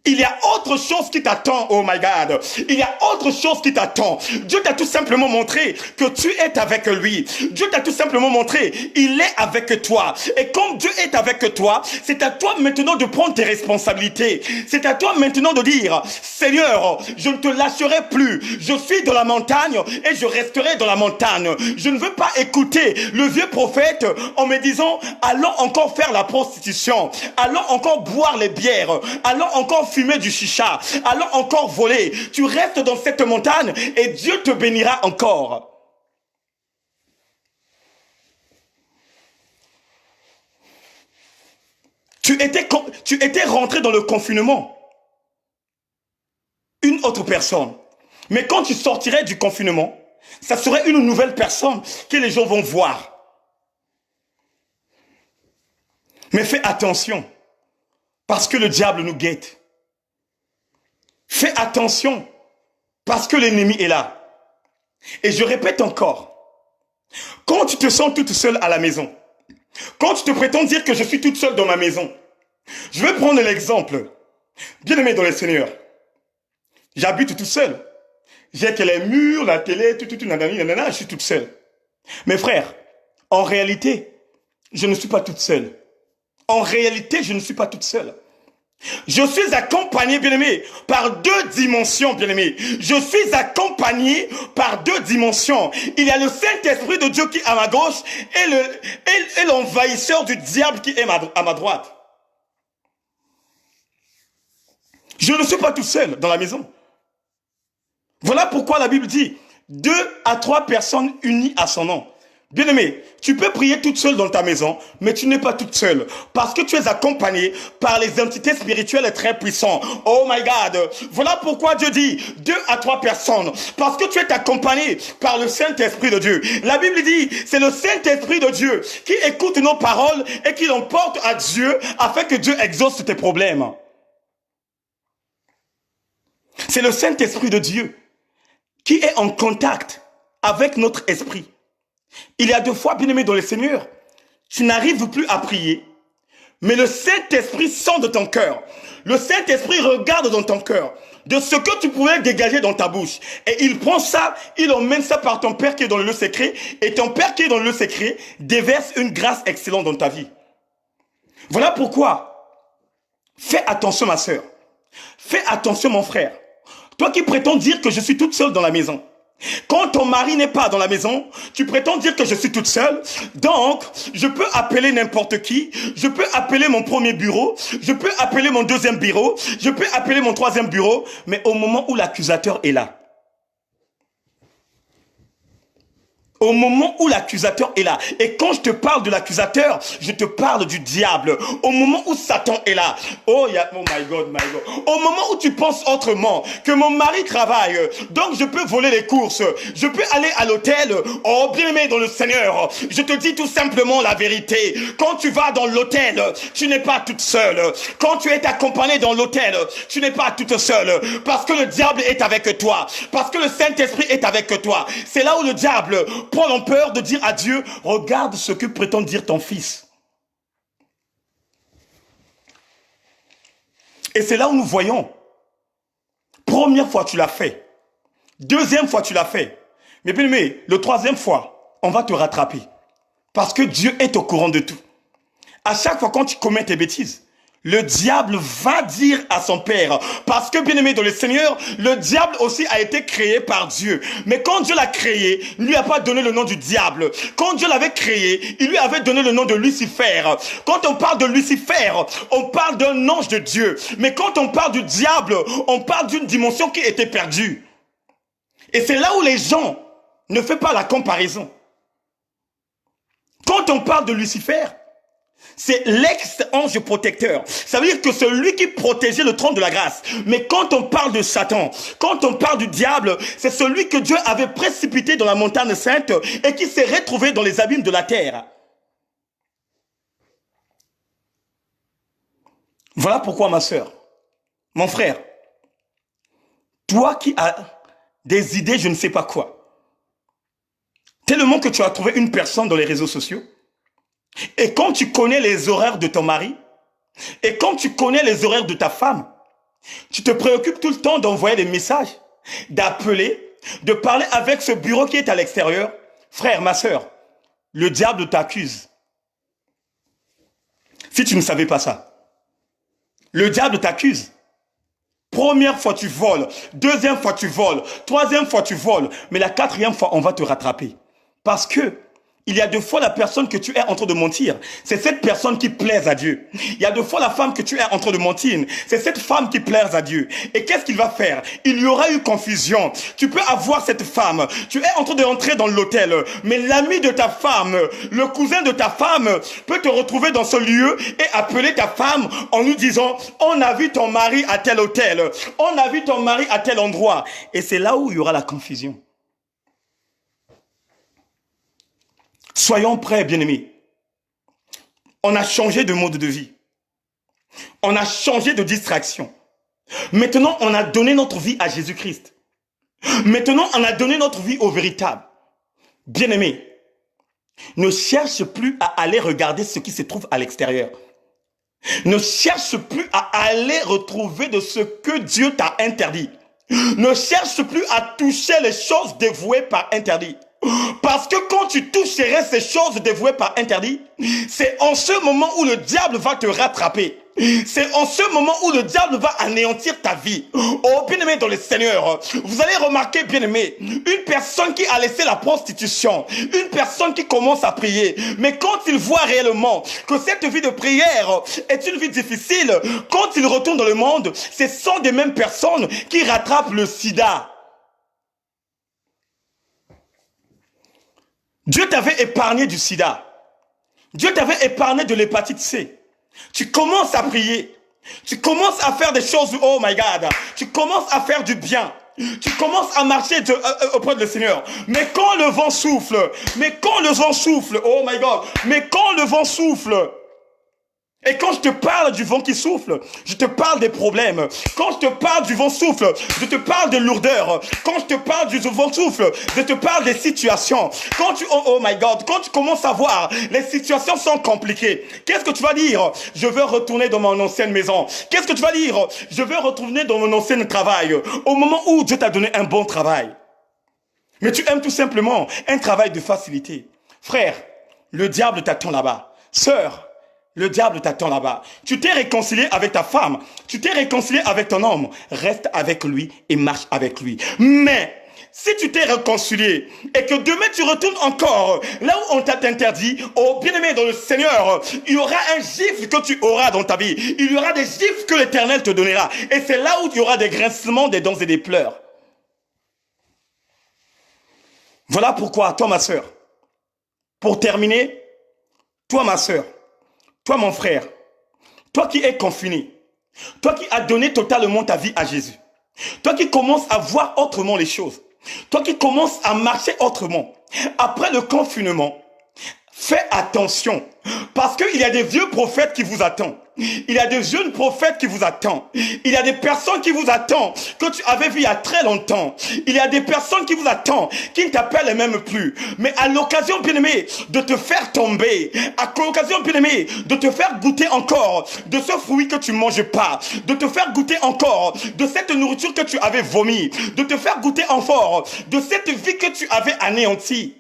Il y a autre chose qui t'attend, oh my God. Il y a autre chose qui t'attend. Dieu t'a tout simplement montré que tu es avec lui. Dieu t'a tout simplement montré, il est avec toi. Et comme Dieu est avec toi, c'est à toi maintenant de prendre tes responsabilités. C'est à toi maintenant de dire, Seigneur, je ne te lâcherai plus. Je suis dans la montagne et je resterai dans la montagne. Je ne veux pas écouter le vieux prophète en me disant, allons encore faire la prostitution. Allons encore boire les bières. Allons encore fumer du chicha, allons encore voler. Tu restes dans cette montagne et Dieu te bénira encore. Tu étais rentré dans le confinement. Une autre personne. Mais quand tu sortirais du confinement, ça serait une nouvelle personne que les gens vont voir. Mais fais attention, parce que le diable nous guette. Fais attention, parce que l'ennemi est là. Et je répète encore, quand tu te sens toute seule à la maison, quand tu te prétends dire que je suis toute seule dans ma maison, je vais prendre l'exemple. Bien-aimé dans le Seigneur, j'habite tout seul. J'ai que les murs, la télé, nanana, je suis toute seule. Mes frères, en réalité, je ne suis pas toute seule. En réalité, je ne suis pas toute seule. Je suis accompagné, bien-aimé, par deux dimensions, bien-aimé. Je suis accompagné par deux dimensions. Il y a le Saint-Esprit de Dieu qui est à ma gauche et l'envahisseur du diable qui est à ma droite. Je ne suis pas tout seul dans la maison. Voilà pourquoi la Bible dit 2 à 3 personnes unies à son nom. Bien-aimé, tu peux prier toute seule dans ta maison, mais tu n'es pas toute seule. Parce que tu es accompagné par les entités spirituelles très puissantes. Oh my God. Voilà pourquoi Dieu dit 2 à 3 personnes. Parce que tu es accompagné par le Saint-Esprit de Dieu. La Bible dit, c'est le Saint-Esprit de Dieu qui écoute nos paroles et qui l'emporte à Dieu afin que Dieu exauce tes problèmes. C'est le Saint-Esprit de Dieu qui est en contact avec notre esprit. Il y a 2 fois, bien-aimé dans le Seigneur, tu n'arrives plus à prier, mais le Saint-Esprit sent de ton cœur. Le Saint-Esprit regarde dans ton cœur de ce que tu pouvais dégager dans ta bouche. Et il prend ça, il emmène ça par ton Père qui est dans le lieu secret. Et ton Père qui est dans le lieu secret déverse une grâce excellente dans ta vie. Voilà pourquoi, fais attention ma sœur. Fais attention mon frère. Toi qui prétends dire que je suis toute seule dans la maison. Quand ton mari n'est pas dans la maison, tu prétends dire que je suis toute seule. Donc, je peux appeler n'importe qui. Je peux appeler mon premier bureau. Je peux appeler mon deuxième bureau. Je peux appeler mon troisième bureau. Mais au moment où l'accusateur est là, au moment où l'accusateur est là. Et quand je te parle de l'accusateur, je te parle du diable. Au moment où Satan est là. Oh my God, my God. Au moment où tu penses autrement, que mon mari travaille, donc je peux voler les courses, je peux aller à l'hôtel. Oh, bien aimé dans le Seigneur, je te dis tout simplement la vérité. Quand tu vas dans l'hôtel, tu n'es pas toute seule. Quand tu es accompagnée dans l'hôtel, tu n'es pas toute seule. Parce que le diable est avec toi. Parce que le Saint-Esprit est avec toi. C'est là où le diable prend peur de dire à Dieu, regarde ce que prétend dire ton fils. Et c'est là où nous voyons. Première fois, tu l'as fait. Deuxième fois, tu l'as fait. Mais bien aimé, le troisième fois, on va te rattraper. Parce que Dieu est au courant de tout. À chaque fois quand tu commets tes bêtises, le diable va dire à son père, parce que bien aimé dans le Seigneur, le diable aussi a été créé par Dieu. Mais quand Dieu l'a créé, il lui a pas donné le nom du diable. Quand Dieu l'avait créé, il lui avait donné le nom de Lucifer. Quand on parle de Lucifer, on parle d'un ange de Dieu. Mais quand on parle du diable, on parle d'une dimension qui était perdue. Et c'est là où les gens ne font pas la comparaison. Quand on parle de Lucifer, c'est l'ex-ange protecteur. Ça veut dire que c'est lui qui protégeait le trône de la grâce. Mais quand on parle de Satan, quand on parle du diable, c'est celui que Dieu avait précipité dans la montagne sainte et qui s'est retrouvé dans les abîmes de la terre. Voilà pourquoi, ma sœur, mon frère, toi qui as des idées, je ne sais pas quoi, tellement que tu as trouvé une personne dans les réseaux sociaux, et quand tu connais les horaires de ton mari, et quand tu connais les horaires de ta femme, tu te préoccupes tout le temps d'envoyer des messages, d'appeler, de parler avec ce bureau qui est à l'extérieur. Frère, ma sœur, le diable t'accuse. Si tu ne savais pas ça, le diable t'accuse. Première fois, tu voles. Deuxième fois, tu voles. Troisième fois, tu voles. Mais la quatrième fois, on va te rattraper. Parce que il y a deux fois la personne que tu es en train de mentir. C'est cette personne qui plaise à Dieu. Il y a deux fois la femme que tu es en train de mentir. C'est cette femme qui plaise à Dieu. Et qu'est-ce qu'il va faire? Il y aura eu confusion. Tu peux avoir cette femme. Tu es en train de rentrer dans l'hôtel. Mais l'ami de ta femme, le cousin de ta femme peut te retrouver dans ce lieu et appeler ta femme en lui disant, on a vu ton mari à tel hôtel. On a vu ton mari à tel endroit. Et c'est là où il y aura la confusion. Soyons prêts, bien-aimés. On a changé de mode de vie. On a changé de distraction. Maintenant, on a donné notre vie à Jésus-Christ. Maintenant, on a donné notre vie au véritable. Bien-aimés, ne cherche plus à aller regarder ce qui se trouve à l'extérieur. Ne cherche plus à aller retrouver de ce que Dieu t'a interdit. Ne cherche plus à toucher les choses dévouées par interdit. Parce que quand tu toucherais ces choses dévouées par interdit, c'est en ce moment où le diable va te rattraper. C'est en ce moment où le diable va anéantir ta vie. Oh, bien-aimé dans le Seigneur, vous allez remarquer, bien-aimé, une personne qui a laissé la prostitution, une personne qui commence à prier, mais quand il voit réellement que cette vie de prière est une vie difficile, quand il retourne dans le monde, ce sont des mêmes personnes qui rattrapent le sida. Dieu t'avait épargné du sida. Dieu t'avait épargné de l'hépatite C. Tu commences à prier. Tu commences à faire des choses, oh my God. Tu commences à faire du bien. Tu commences à marcher auprès de le Seigneur. Mais quand le vent souffle, oh my God, mais quand le vent souffle, Et quand je te parle du vent qui souffle, je te parle des problèmes. Quand je te parle du vent souffle, je te parle de lourdeur. Quand je te parle du vent souffle, je te parle des situations. Oh my God, quand tu commences à voir, les situations sont compliquées. Qu'est-ce que tu vas dire? Je veux retourner dans mon ancienne maison. Qu'est-ce que tu vas dire? Je veux retourner dans mon ancien travail. Au moment où Dieu t'a donné un bon travail. Mais tu aimes tout simplement un travail de facilité. Frère, le diable t'attend là-bas. Sœur, le diable t'attend là-bas. Tu t'es réconcilié avec ta femme. Tu t'es réconcilié avec ton homme. Reste avec lui et marche avec lui. Mais si tu t'es réconcilié et que demain tu retournes encore là où on t'a interdit, oh bien-aimé dans le Seigneur, il y aura un gifle que tu auras dans ta vie. Il y aura des gifles que l'Éternel te donnera. Et c'est là où il y aura des grincements, des dents et des pleurs. Voilà pourquoi, toi ma sœur, pour terminer, toi ma sœur, toi mon frère, toi qui es confiné, toi qui as donné totalement ta vie à Jésus, toi qui commences à voir autrement les choses, toi qui commences à marcher autrement, après le confinement, fais attention, parce qu'il y a des vieux prophètes qui vous attendent. Il y a des jeunes prophètes qui vous attendent. Il y a des personnes qui vous attendent, que tu avais vu il y a très longtemps. Il y a des personnes qui vous attendent, qui ne t'appellent même plus. Mais à l'occasion, bien-aimé, de te faire tomber, à l'occasion, bien-aimé, de te faire goûter encore de ce fruit que tu ne manges pas, de te faire goûter encore de cette nourriture que tu avais vomi, de te faire goûter encore de cette vie que tu avais anéantie.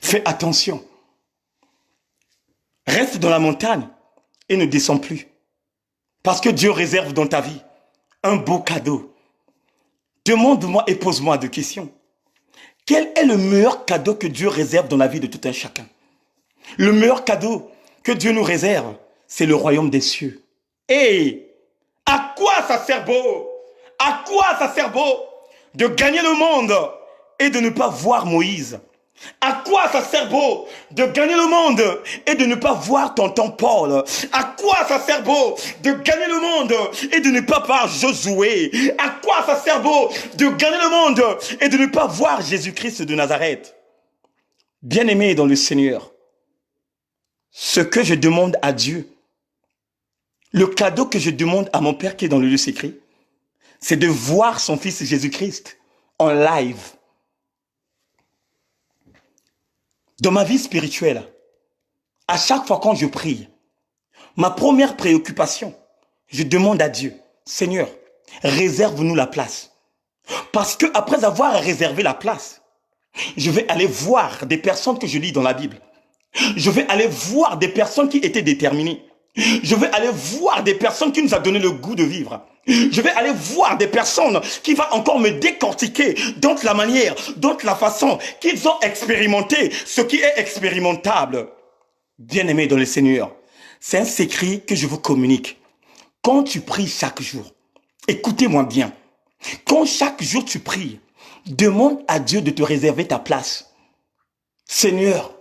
Fais attention. Reste dans la montagne et ne descends plus. Parce que Dieu réserve dans ta vie un beau cadeau. Demande-moi et pose-moi deux questions. Quel est le meilleur cadeau que Dieu réserve dans la vie de tout un chacun? Le meilleur cadeau que Dieu nous réserve, c'est le royaume des cieux. Et à quoi ça sert beau? À quoi ça sert beau de gagner le monde et de ne pas voir Moïse? À quoi ça sert beau de gagner le monde et de ne pas voir tonton Paul? À quoi ça sert beau de gagner le monde et de ne pas voir Josué? À quoi ça sert beau de gagner le monde et de ne pas voir Jésus-Christ de Nazareth? Bien-aimé dans le Seigneur, ce que je demande à Dieu, le cadeau que je demande à mon Père qui est dans le lieu secret, c'est de voir son Fils Jésus-Christ en live. Dans ma vie spirituelle, à chaque fois quand je prie, ma première préoccupation, je demande à Dieu, Seigneur, réserve-nous la place. Parce que après avoir réservé la place, je vais aller voir des personnes que je lis dans la Bible. Je vais aller voir des personnes qui étaient déterminées. Je vais aller voir des personnes qui nous ont donné le goût de vivre. Je vais aller voir des personnes qui vont encore me décortiquer dans la manière, dans la façon qu'ils ont expérimenté ce qui est expérimentable. Bien-aimés dans le Seigneur, c'est un secret que je vous communique. Quand tu pries chaque jour, écoutez-moi bien, quand chaque jour tu pries, demande à Dieu de te réserver ta place. Seigneur,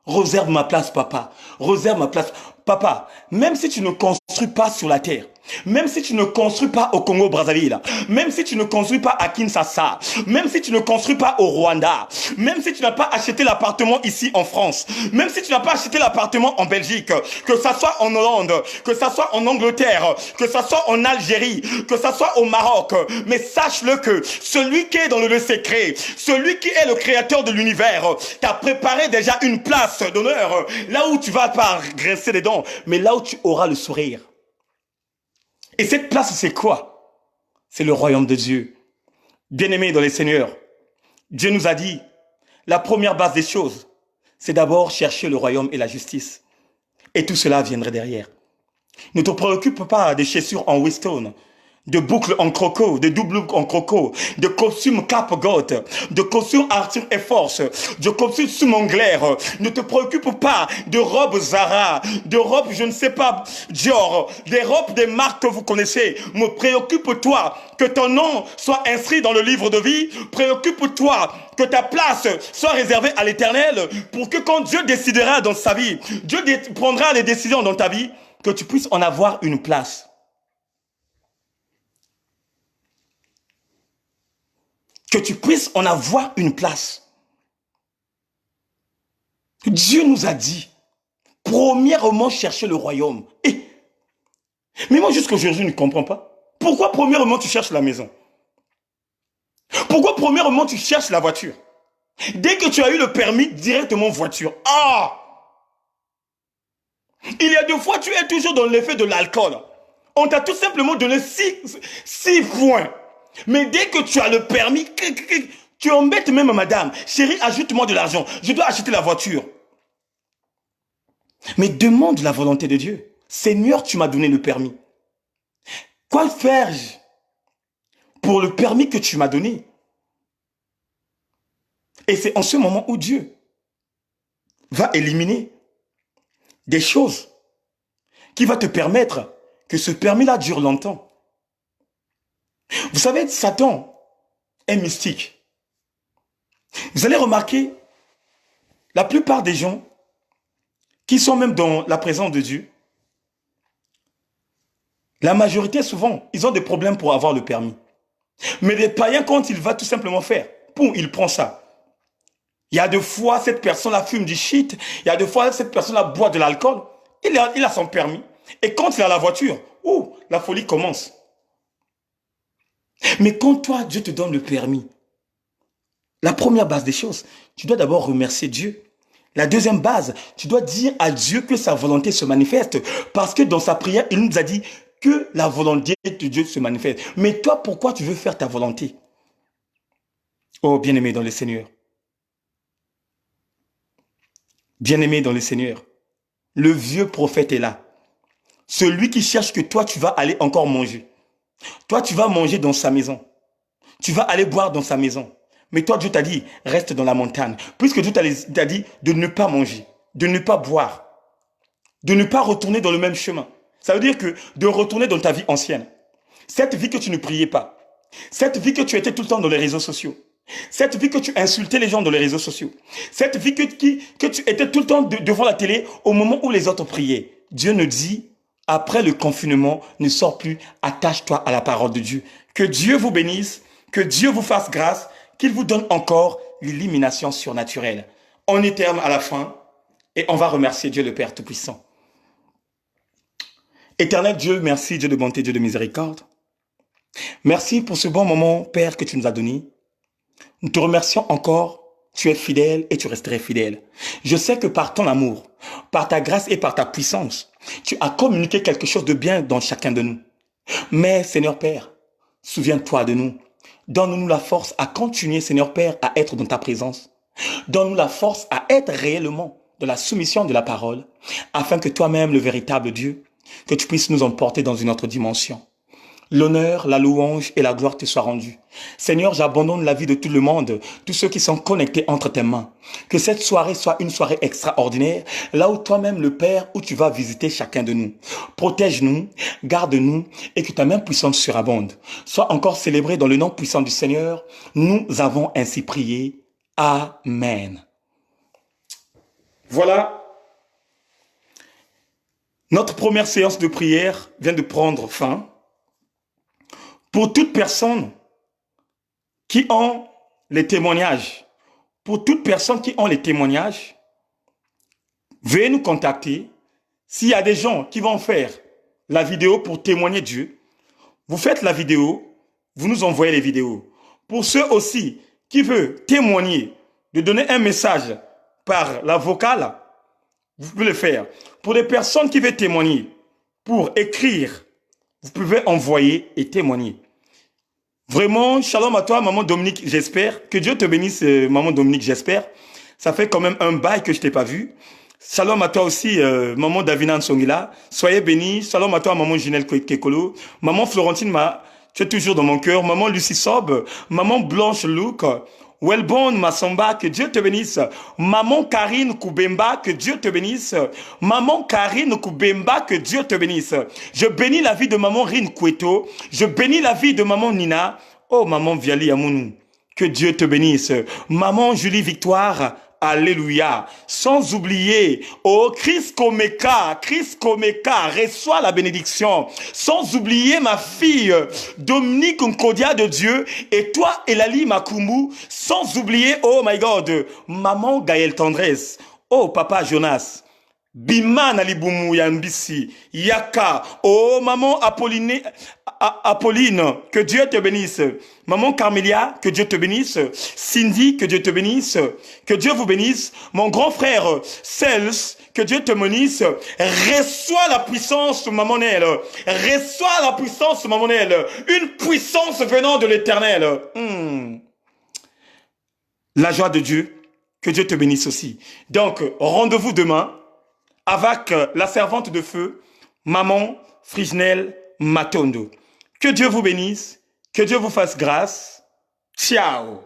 réserve ma place, papa. Réserve ma place. Papa, même si tu ne construis pas sur la terre, même si tu ne construis pas au Congo-Brazzaville, même si tu ne construis pas à Kinshasa, même si tu ne construis pas au Rwanda, même si tu n'as pas acheté l'appartement ici en France, même si tu n'as pas acheté l'appartement en Belgique, que ça soit en Hollande, que ça soit en Angleterre, que ça soit en Algérie, que ça soit au Maroc, mais sache-le que celui qui est dans le lieu secret, celui qui est le créateur de l'univers, t'a préparé déjà une place d'honneur, là où tu vas pas grincer les dents, mais là où tu auras le sourire. Et cette place, c'est quoi? C'est le royaume de Dieu. Bien-aimés dans les seigneurs, Dieu nous a dit, la première base des choses, c'est d'abord chercher le royaume et la justice. Et tout cela viendrait derrière. Ne te préoccupe pas des chaussures en Weston, de boucles en croco, de double boucles en croco, de costumes Cap Goth, de costumes Arthur et Force, de costumes Sumongler. Ne te préoccupe pas de robes Zara, de robes je ne sais pas Dior, des robes des marques que vous connaissez. Me préoccupe-toi que ton nom soit inscrit dans le livre de vie. Préoccupe-toi que ta place soit réservée à l'Éternel pour que quand Dieu décidera dans sa vie, Dieu prendra les décisions dans ta vie, que tu puisses en avoir une place. Que tu puisses en avoir une place. Dieu nous a dit, premièrement, chercher le royaume. Mais moi, jusqu'à aujourd'hui, je ne comprends pas. Pourquoi, premièrement, tu cherches la maison? Pourquoi, premièrement, tu cherches la voiture? Dès que tu as eu le permis, directement voiture. Ah! Il y a 2 fois, tu es toujours dans l'effet de l'alcool. On t'a tout simplement donné 6 points. Mais dès que tu as le permis, tu embêtes même madame. Chérie, ajoute-moi de l'argent. Je dois acheter la voiture. Mais demande la volonté de Dieu. Seigneur, tu m'as donné le permis. Quoi faire-je pour le permis que tu m'as donné? Et c'est en ce moment où Dieu va éliminer des choses qui va te permettre que ce permis-là dure longtemps. Vous savez, Satan est mystique. Vous allez remarquer, la plupart des gens qui sont même dans la présence de Dieu, la majorité souvent, ils ont des problèmes pour avoir le permis. Mais les païens, quand il va tout simplement faire, il prend ça. Il y a 2 fois, cette personne-là fume du shit. Il y a 2 fois, cette personne-là boit de l'alcool. Il a son permis. Et quand il a la voiture, la folie commence. Mais quand toi, Dieu te donne le permis, la première base des choses, tu dois d'abord remercier Dieu. La deuxième base, tu dois dire à Dieu que sa volonté se manifeste. Parce que dans sa prière, il nous a dit que la volonté de Dieu se manifeste. Mais toi, pourquoi tu veux faire ta volonté? Oh, bien-aimé dans le Seigneur. Bien-aimé dans le Seigneur. Le vieux prophète est là. Celui qui cherche que toi, tu vas aller encore manger. Toi, tu vas manger dans sa maison. Tu vas aller boire dans sa maison. Mais toi, Dieu t'a dit, reste dans la montagne. Puisque Dieu t'a dit de ne pas manger, de ne pas boire, de ne pas retourner dans le même chemin. Ça veut dire que de retourner dans ta vie ancienne. Cette vie que tu ne priais pas. Cette vie que tu étais tout le temps dans les réseaux sociaux. Cette vie que tu insultais les gens dans les réseaux sociaux. Cette vie que tu étais tout le temps devant la télé au moment où les autres priaient. Dieu nous dit, après le confinement, ne sors plus, attache-toi à la parole de Dieu. Que Dieu vous bénisse, que Dieu vous fasse grâce, qu'il vous donne encore l'illumination surnaturelle. On est terme à la fin et on va remercier Dieu le Père Tout-Puissant. Éternel Dieu, merci Dieu de bonté, Dieu de miséricorde. Merci pour ce bon moment, Père, que tu nous as donné. Nous te remercions encore. Tu es fidèle et tu resterais fidèle. Je sais que par ton amour, par ta grâce et par ta puissance, tu as communiqué quelque chose de bien dans chacun de nous. Mais, Seigneur Père, souviens-toi de nous. Donne-nous la force à continuer, Seigneur Père, à être dans ta présence. Donne-nous la force à être réellement dans la soumission de la parole, afin que toi-même, le véritable Dieu, que tu puisses nous emporter dans une autre dimension. L'honneur, la louange et la gloire te soient rendus. Seigneur, j'abandonne la vie de tout le monde, tous ceux qui sont connectés entre tes mains. Que cette soirée soit une soirée extraordinaire, là où toi-même, le Père, où tu vas visiter chacun de nous. Protège-nous, garde-nous et que ta main puissante surabonde. Sois encore célébré dans le nom puissant du Seigneur. Nous avons ainsi prié. Amen. Voilà. Notre première séance de prière vient de prendre fin. Pour toute personne qui ont les témoignages, veuillez nous contacter. S'il y a des gens qui vont faire la vidéo pour témoigner Dieu, vous faites la vidéo, vous nous envoyez les vidéos. Pour ceux aussi qui veulent témoigner, de donner un message par la vocale, vous pouvez le faire. Pour les personnes qui veulent témoigner, pour écrire, vous pouvez envoyer et témoigner. Vraiment, shalom à toi, maman Dominique, j'espère. Que Dieu te bénisse, maman Dominique, j'espère. Ça fait quand même un bail que je t'ai pas vu. Shalom à toi aussi, maman Davina Nsongila. Soyez bénis. Shalom à toi, maman Ginelle Kekolo. Maman Florentine, tu es toujours dans mon cœur. Maman Lucie Sob. Maman Blanche Luc. Welbon Massamba, que Dieu te bénisse. Maman Karine Koubemba, que Dieu te bénisse. Maman Karine Koubemba, que Dieu te bénisse. Je bénis la vie de maman Rine Koueto. Je bénis la vie de maman Nina. Oh, maman Viali Amounou, que Dieu te bénisse. Maman Julie Victoire, alléluia. Sans oublier, oh, Chris Komeka, reçois la bénédiction. Sans oublier ma fille, Dominique Nkodia de Dieu, et toi, Elali Makumbu. Sans oublier, oh my God, maman Gaëlle Tendresse. Oh, papa Jonas. Bima na libumu ya mbisi. Yaka. Oh, maman Apolline, que Dieu te bénisse. Maman Carmelia, que Dieu te bénisse. Cindy, que Dieu te bénisse. Que Dieu vous bénisse. Mon grand frère Cels, que Dieu te bénisse. Reçois la puissance, maman Nel. Reçois la puissance, maman Nel. Une puissance venant de l'éternel. La joie de Dieu. Que Dieu te bénisse aussi. Donc, rendez-vous demain avec la servante de feu, maman Frisnel Matondo. Que Dieu vous bénisse. Que Dieu vous fasse grâce. Ciao.